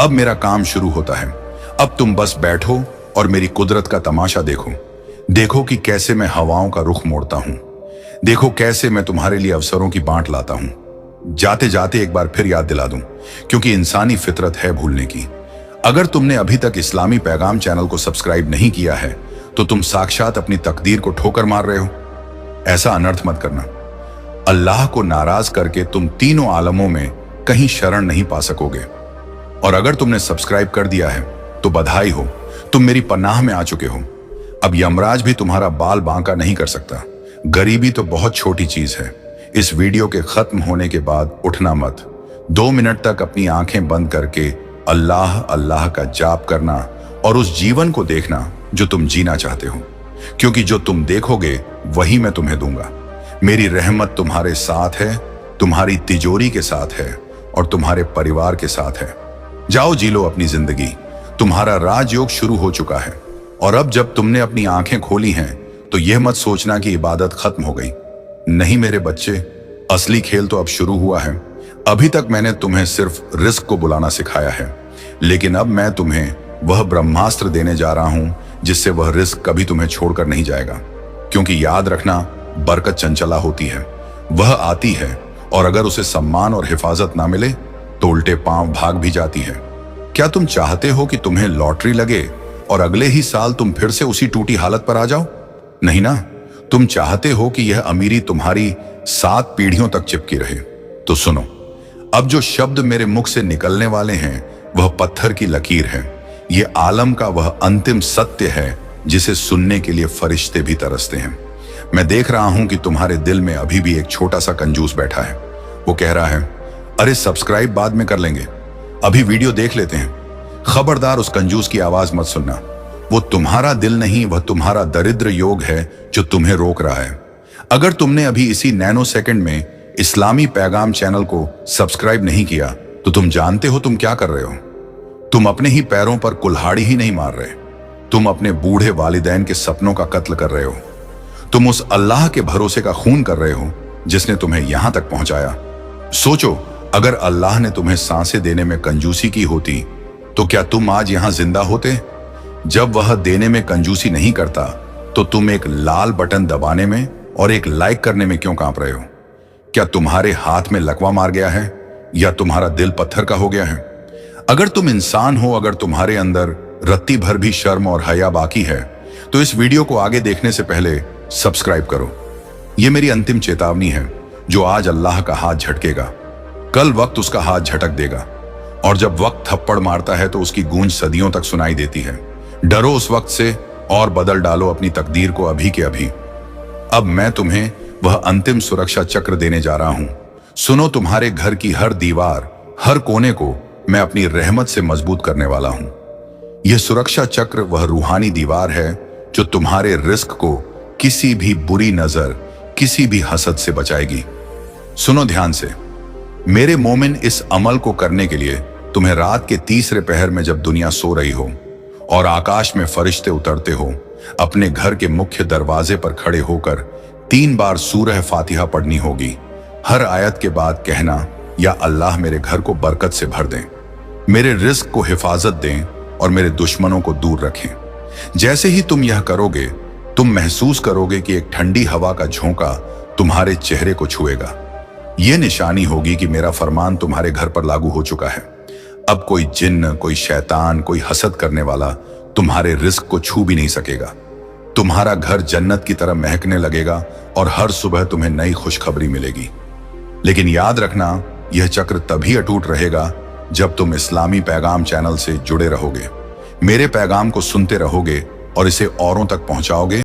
अब मेरा काम शुरू होता है। अब तुम बस बैठो और मेरी कुदरत का तमाशा देखो। देखो कि कैसे मैं हवाओं का रुख मोड़ता हूं। देखो कैसे मैं तुम्हारे लिए अवसरों की बांट लाता हूं। जाते जाते एक बार फिर याद दिला दूं, क्योंकि इंसानी फितरत है भूलने की। अगर तुमने अभी तक इस्लामी पैगाम चैनल को सब्सक्राइब नहीं किया है, तो तुम साक्षात अपनी तकदीर को ठोकर मार रहे हो। ऐसा अनर्थ मत करना। अल्लाह को नाराज करके तुम तीनों आलमों में कहीं शरण नहीं पा सकोगे। और अगर तुमने सब्सक्राइब कर दिया है तो बधाई हो, तुम मेरी पनाह में आ चुके हो। अब यमराज भी तुम्हारा बाल बांका नहीं कर सकता। गरीबी तो बहुत छोटी चीज है। इस वीडियो के खत्म होने के बाद उठना मत। 2 मिनट तक अपनी आंखें बंद करके अल्लाह अल्लाह का जाप करना और उस जीवन को देखना जो तुम जीना चाहते हो, क्योंकि जो तुम देखोगे वही मैं तुम्हें दूंगा। मेरी रहमत तुम्हारे साथ है, तुम्हारी तिजोरी के साथ है और तुम्हारे परिवार के साथ है। जाओ जी लो अपनी जिंदगी। तुम्हारा राजयोग शुरू हो चुका है। और अब जब तुमने अपनी आंखें खोली हैं तो यह मत सोचना कि इबादत खत्म हो गई। नहीं मेरे बच्चे, असली खेल तो अब शुरू हुआ है। अभी तक मैंने तुम्हें सिर्फ रिस्क को बुलाना सिखाया है, लेकिन अब मैं तुम्हें वह ब्रह्मास्त्र देने जा रहा हूं जिससे वह रिस्क कभी तुम्हें छोड़कर नहीं जाएगा। क्योंकि याद रखना, बरकत चंचला होती है, वह आती है और अगर उसे सम्मान और हिफाजत ना मिले तो उल्टे पांव भाग भी जाती है। क्या तुम चाहते हो कि तुम्हें लॉटरी लगे और अगले ही साल तुम फिर से उसी टूटी हालत पर आ जाओ? नहीं ना। तुम चाहते हो कि यह अमीरी तुम्हारी 7 पीढ़ियों तक चिपकी रहे। तो सुनो, अब जो शब्द मेरे मुख से निकलने वाले हैं वह पत्थर की लकीर है। यह आलम का वह अंतिम सत्य है जिसे सुनने के लिए फरिश्ते भी तरसते हैं। मैं देख रहा हूं कि तुम्हारे दिल में अभी भी एक छोटा सा कंजूस बैठा है। वो कह रहा है, अरे सब्सक्राइब बाद में कर लेंगे, अभी वीडियो देख लेते हैं। खबरदार, उस कंजूस की आवाज मत सुनना। वो तुम्हारा दिल नहीं, वह तुम्हारा दरिद्र योग है जो तुम्हें रोक रहा है। अगर तुमने अभी इसी नैनो सेकंड में इस्लामी पैगाम चैनल को सब्सक्राइब नहीं किया तो तुम जानते हो तुम क्या कर रहे हो। तुम अपने ही पैरों पर कुल्हाड़ी ही नहीं मार रहे, तुम अपने बूढ़े वालिदैन के सपनों का कत्ल कर रहे हो। तुम उस अल्लाह के भरोसे का खून कर रहे हो जिसने तुम्हें यहां तक पहुंचाया। सोचो, अगर अल्लाह ने तुम्हें सांसें देने में कंजूसी की होती तो क्या तुम आज यहां जिंदा होते? जब वह देने में कंजूसी नहीं करता तो तुम एक लाल बटन दबाने में और एक लाइक करने में क्यों कांप रहे हो? क्या तुम्हारे हाथ में लकवा मार गया है या तुम्हारा दिल पत्थर का हो गया है? अगर तुम इंसान हो, अगर तुम्हारे अंदर रत्ती भर भी शर्म और हया बाकी है तो इस वीडियो को आगे देखने से पहले सब्सक्राइब करो। यह मेरी अंतिम चेतावनी है। जो आज अल्लाह का हाथ झटकेगा, कल वक्त उसका हाथ झटक देगा। और जब वक्त थप्पड़ मारता है तो उसकी गूंज सदियों तक सुनाई देती है। डरो उस वक्त से और बदल डालो अपनी तकदीर को अभी के अभी। अब मैं तुम्हें वह अंतिम सुरक्षा चक्र देने जा रहा हूं। सुनो, तुम्हारे घर की हर दीवार, हर कोने को मैं अपनी रहमत से मजबूत करने वाला हूं। यह सुरक्षा चक्र वह रूहानी दीवार है जो तुम्हारे रिस्क को किसी भी बुरी नजर, किसी भी हसद से बचाएगी। सुनो ध्यान से, मेरे मोमिन, इस अमल को करने के लिए तुम्हें रात के तीसरे पहर में जब दुनिया सो रही हो और आकाश में फरिश्ते उतरते हो, अपने घर के मुख्य दरवाजे पर खड़े होकर 3 बार सूरह फातिहा पढ़नी होगी। हर आयत के बाद कहना, या अल्लाह मेरे घर को बरकत से भर दें, मेरे रिस्क को हिफाजत दें और मेरे दुश्मनों को दूर रखें। जैसे ही तुम यह करोगे, तुम महसूस करोगे कि एक ठंडी हवा का झोंका तुम्हारे चेहरे को छुएगा। यह निशानी होगी कि मेरा फरमान तुम्हारे घर पर लागू हो चुका है। अब कोई जिन्न, कोई शैतान, कोई हसद करने वाला तुम्हारे रिस्क को छू भी नहीं सकेगा। तुम्हारा घर जन्नत की तरह महकने लगेगा और हर सुबह तुम्हें नई खुशखबरी मिलेगी। लेकिन याद रखना, यह चक्र तभी अटूट रहेगा जब तुम इस्लामी पैगाम चैनल से जुड़े रहोगे, मेरे पैगाम को सुनते रहोगे और इसे औरों तक पहुंचाओगे।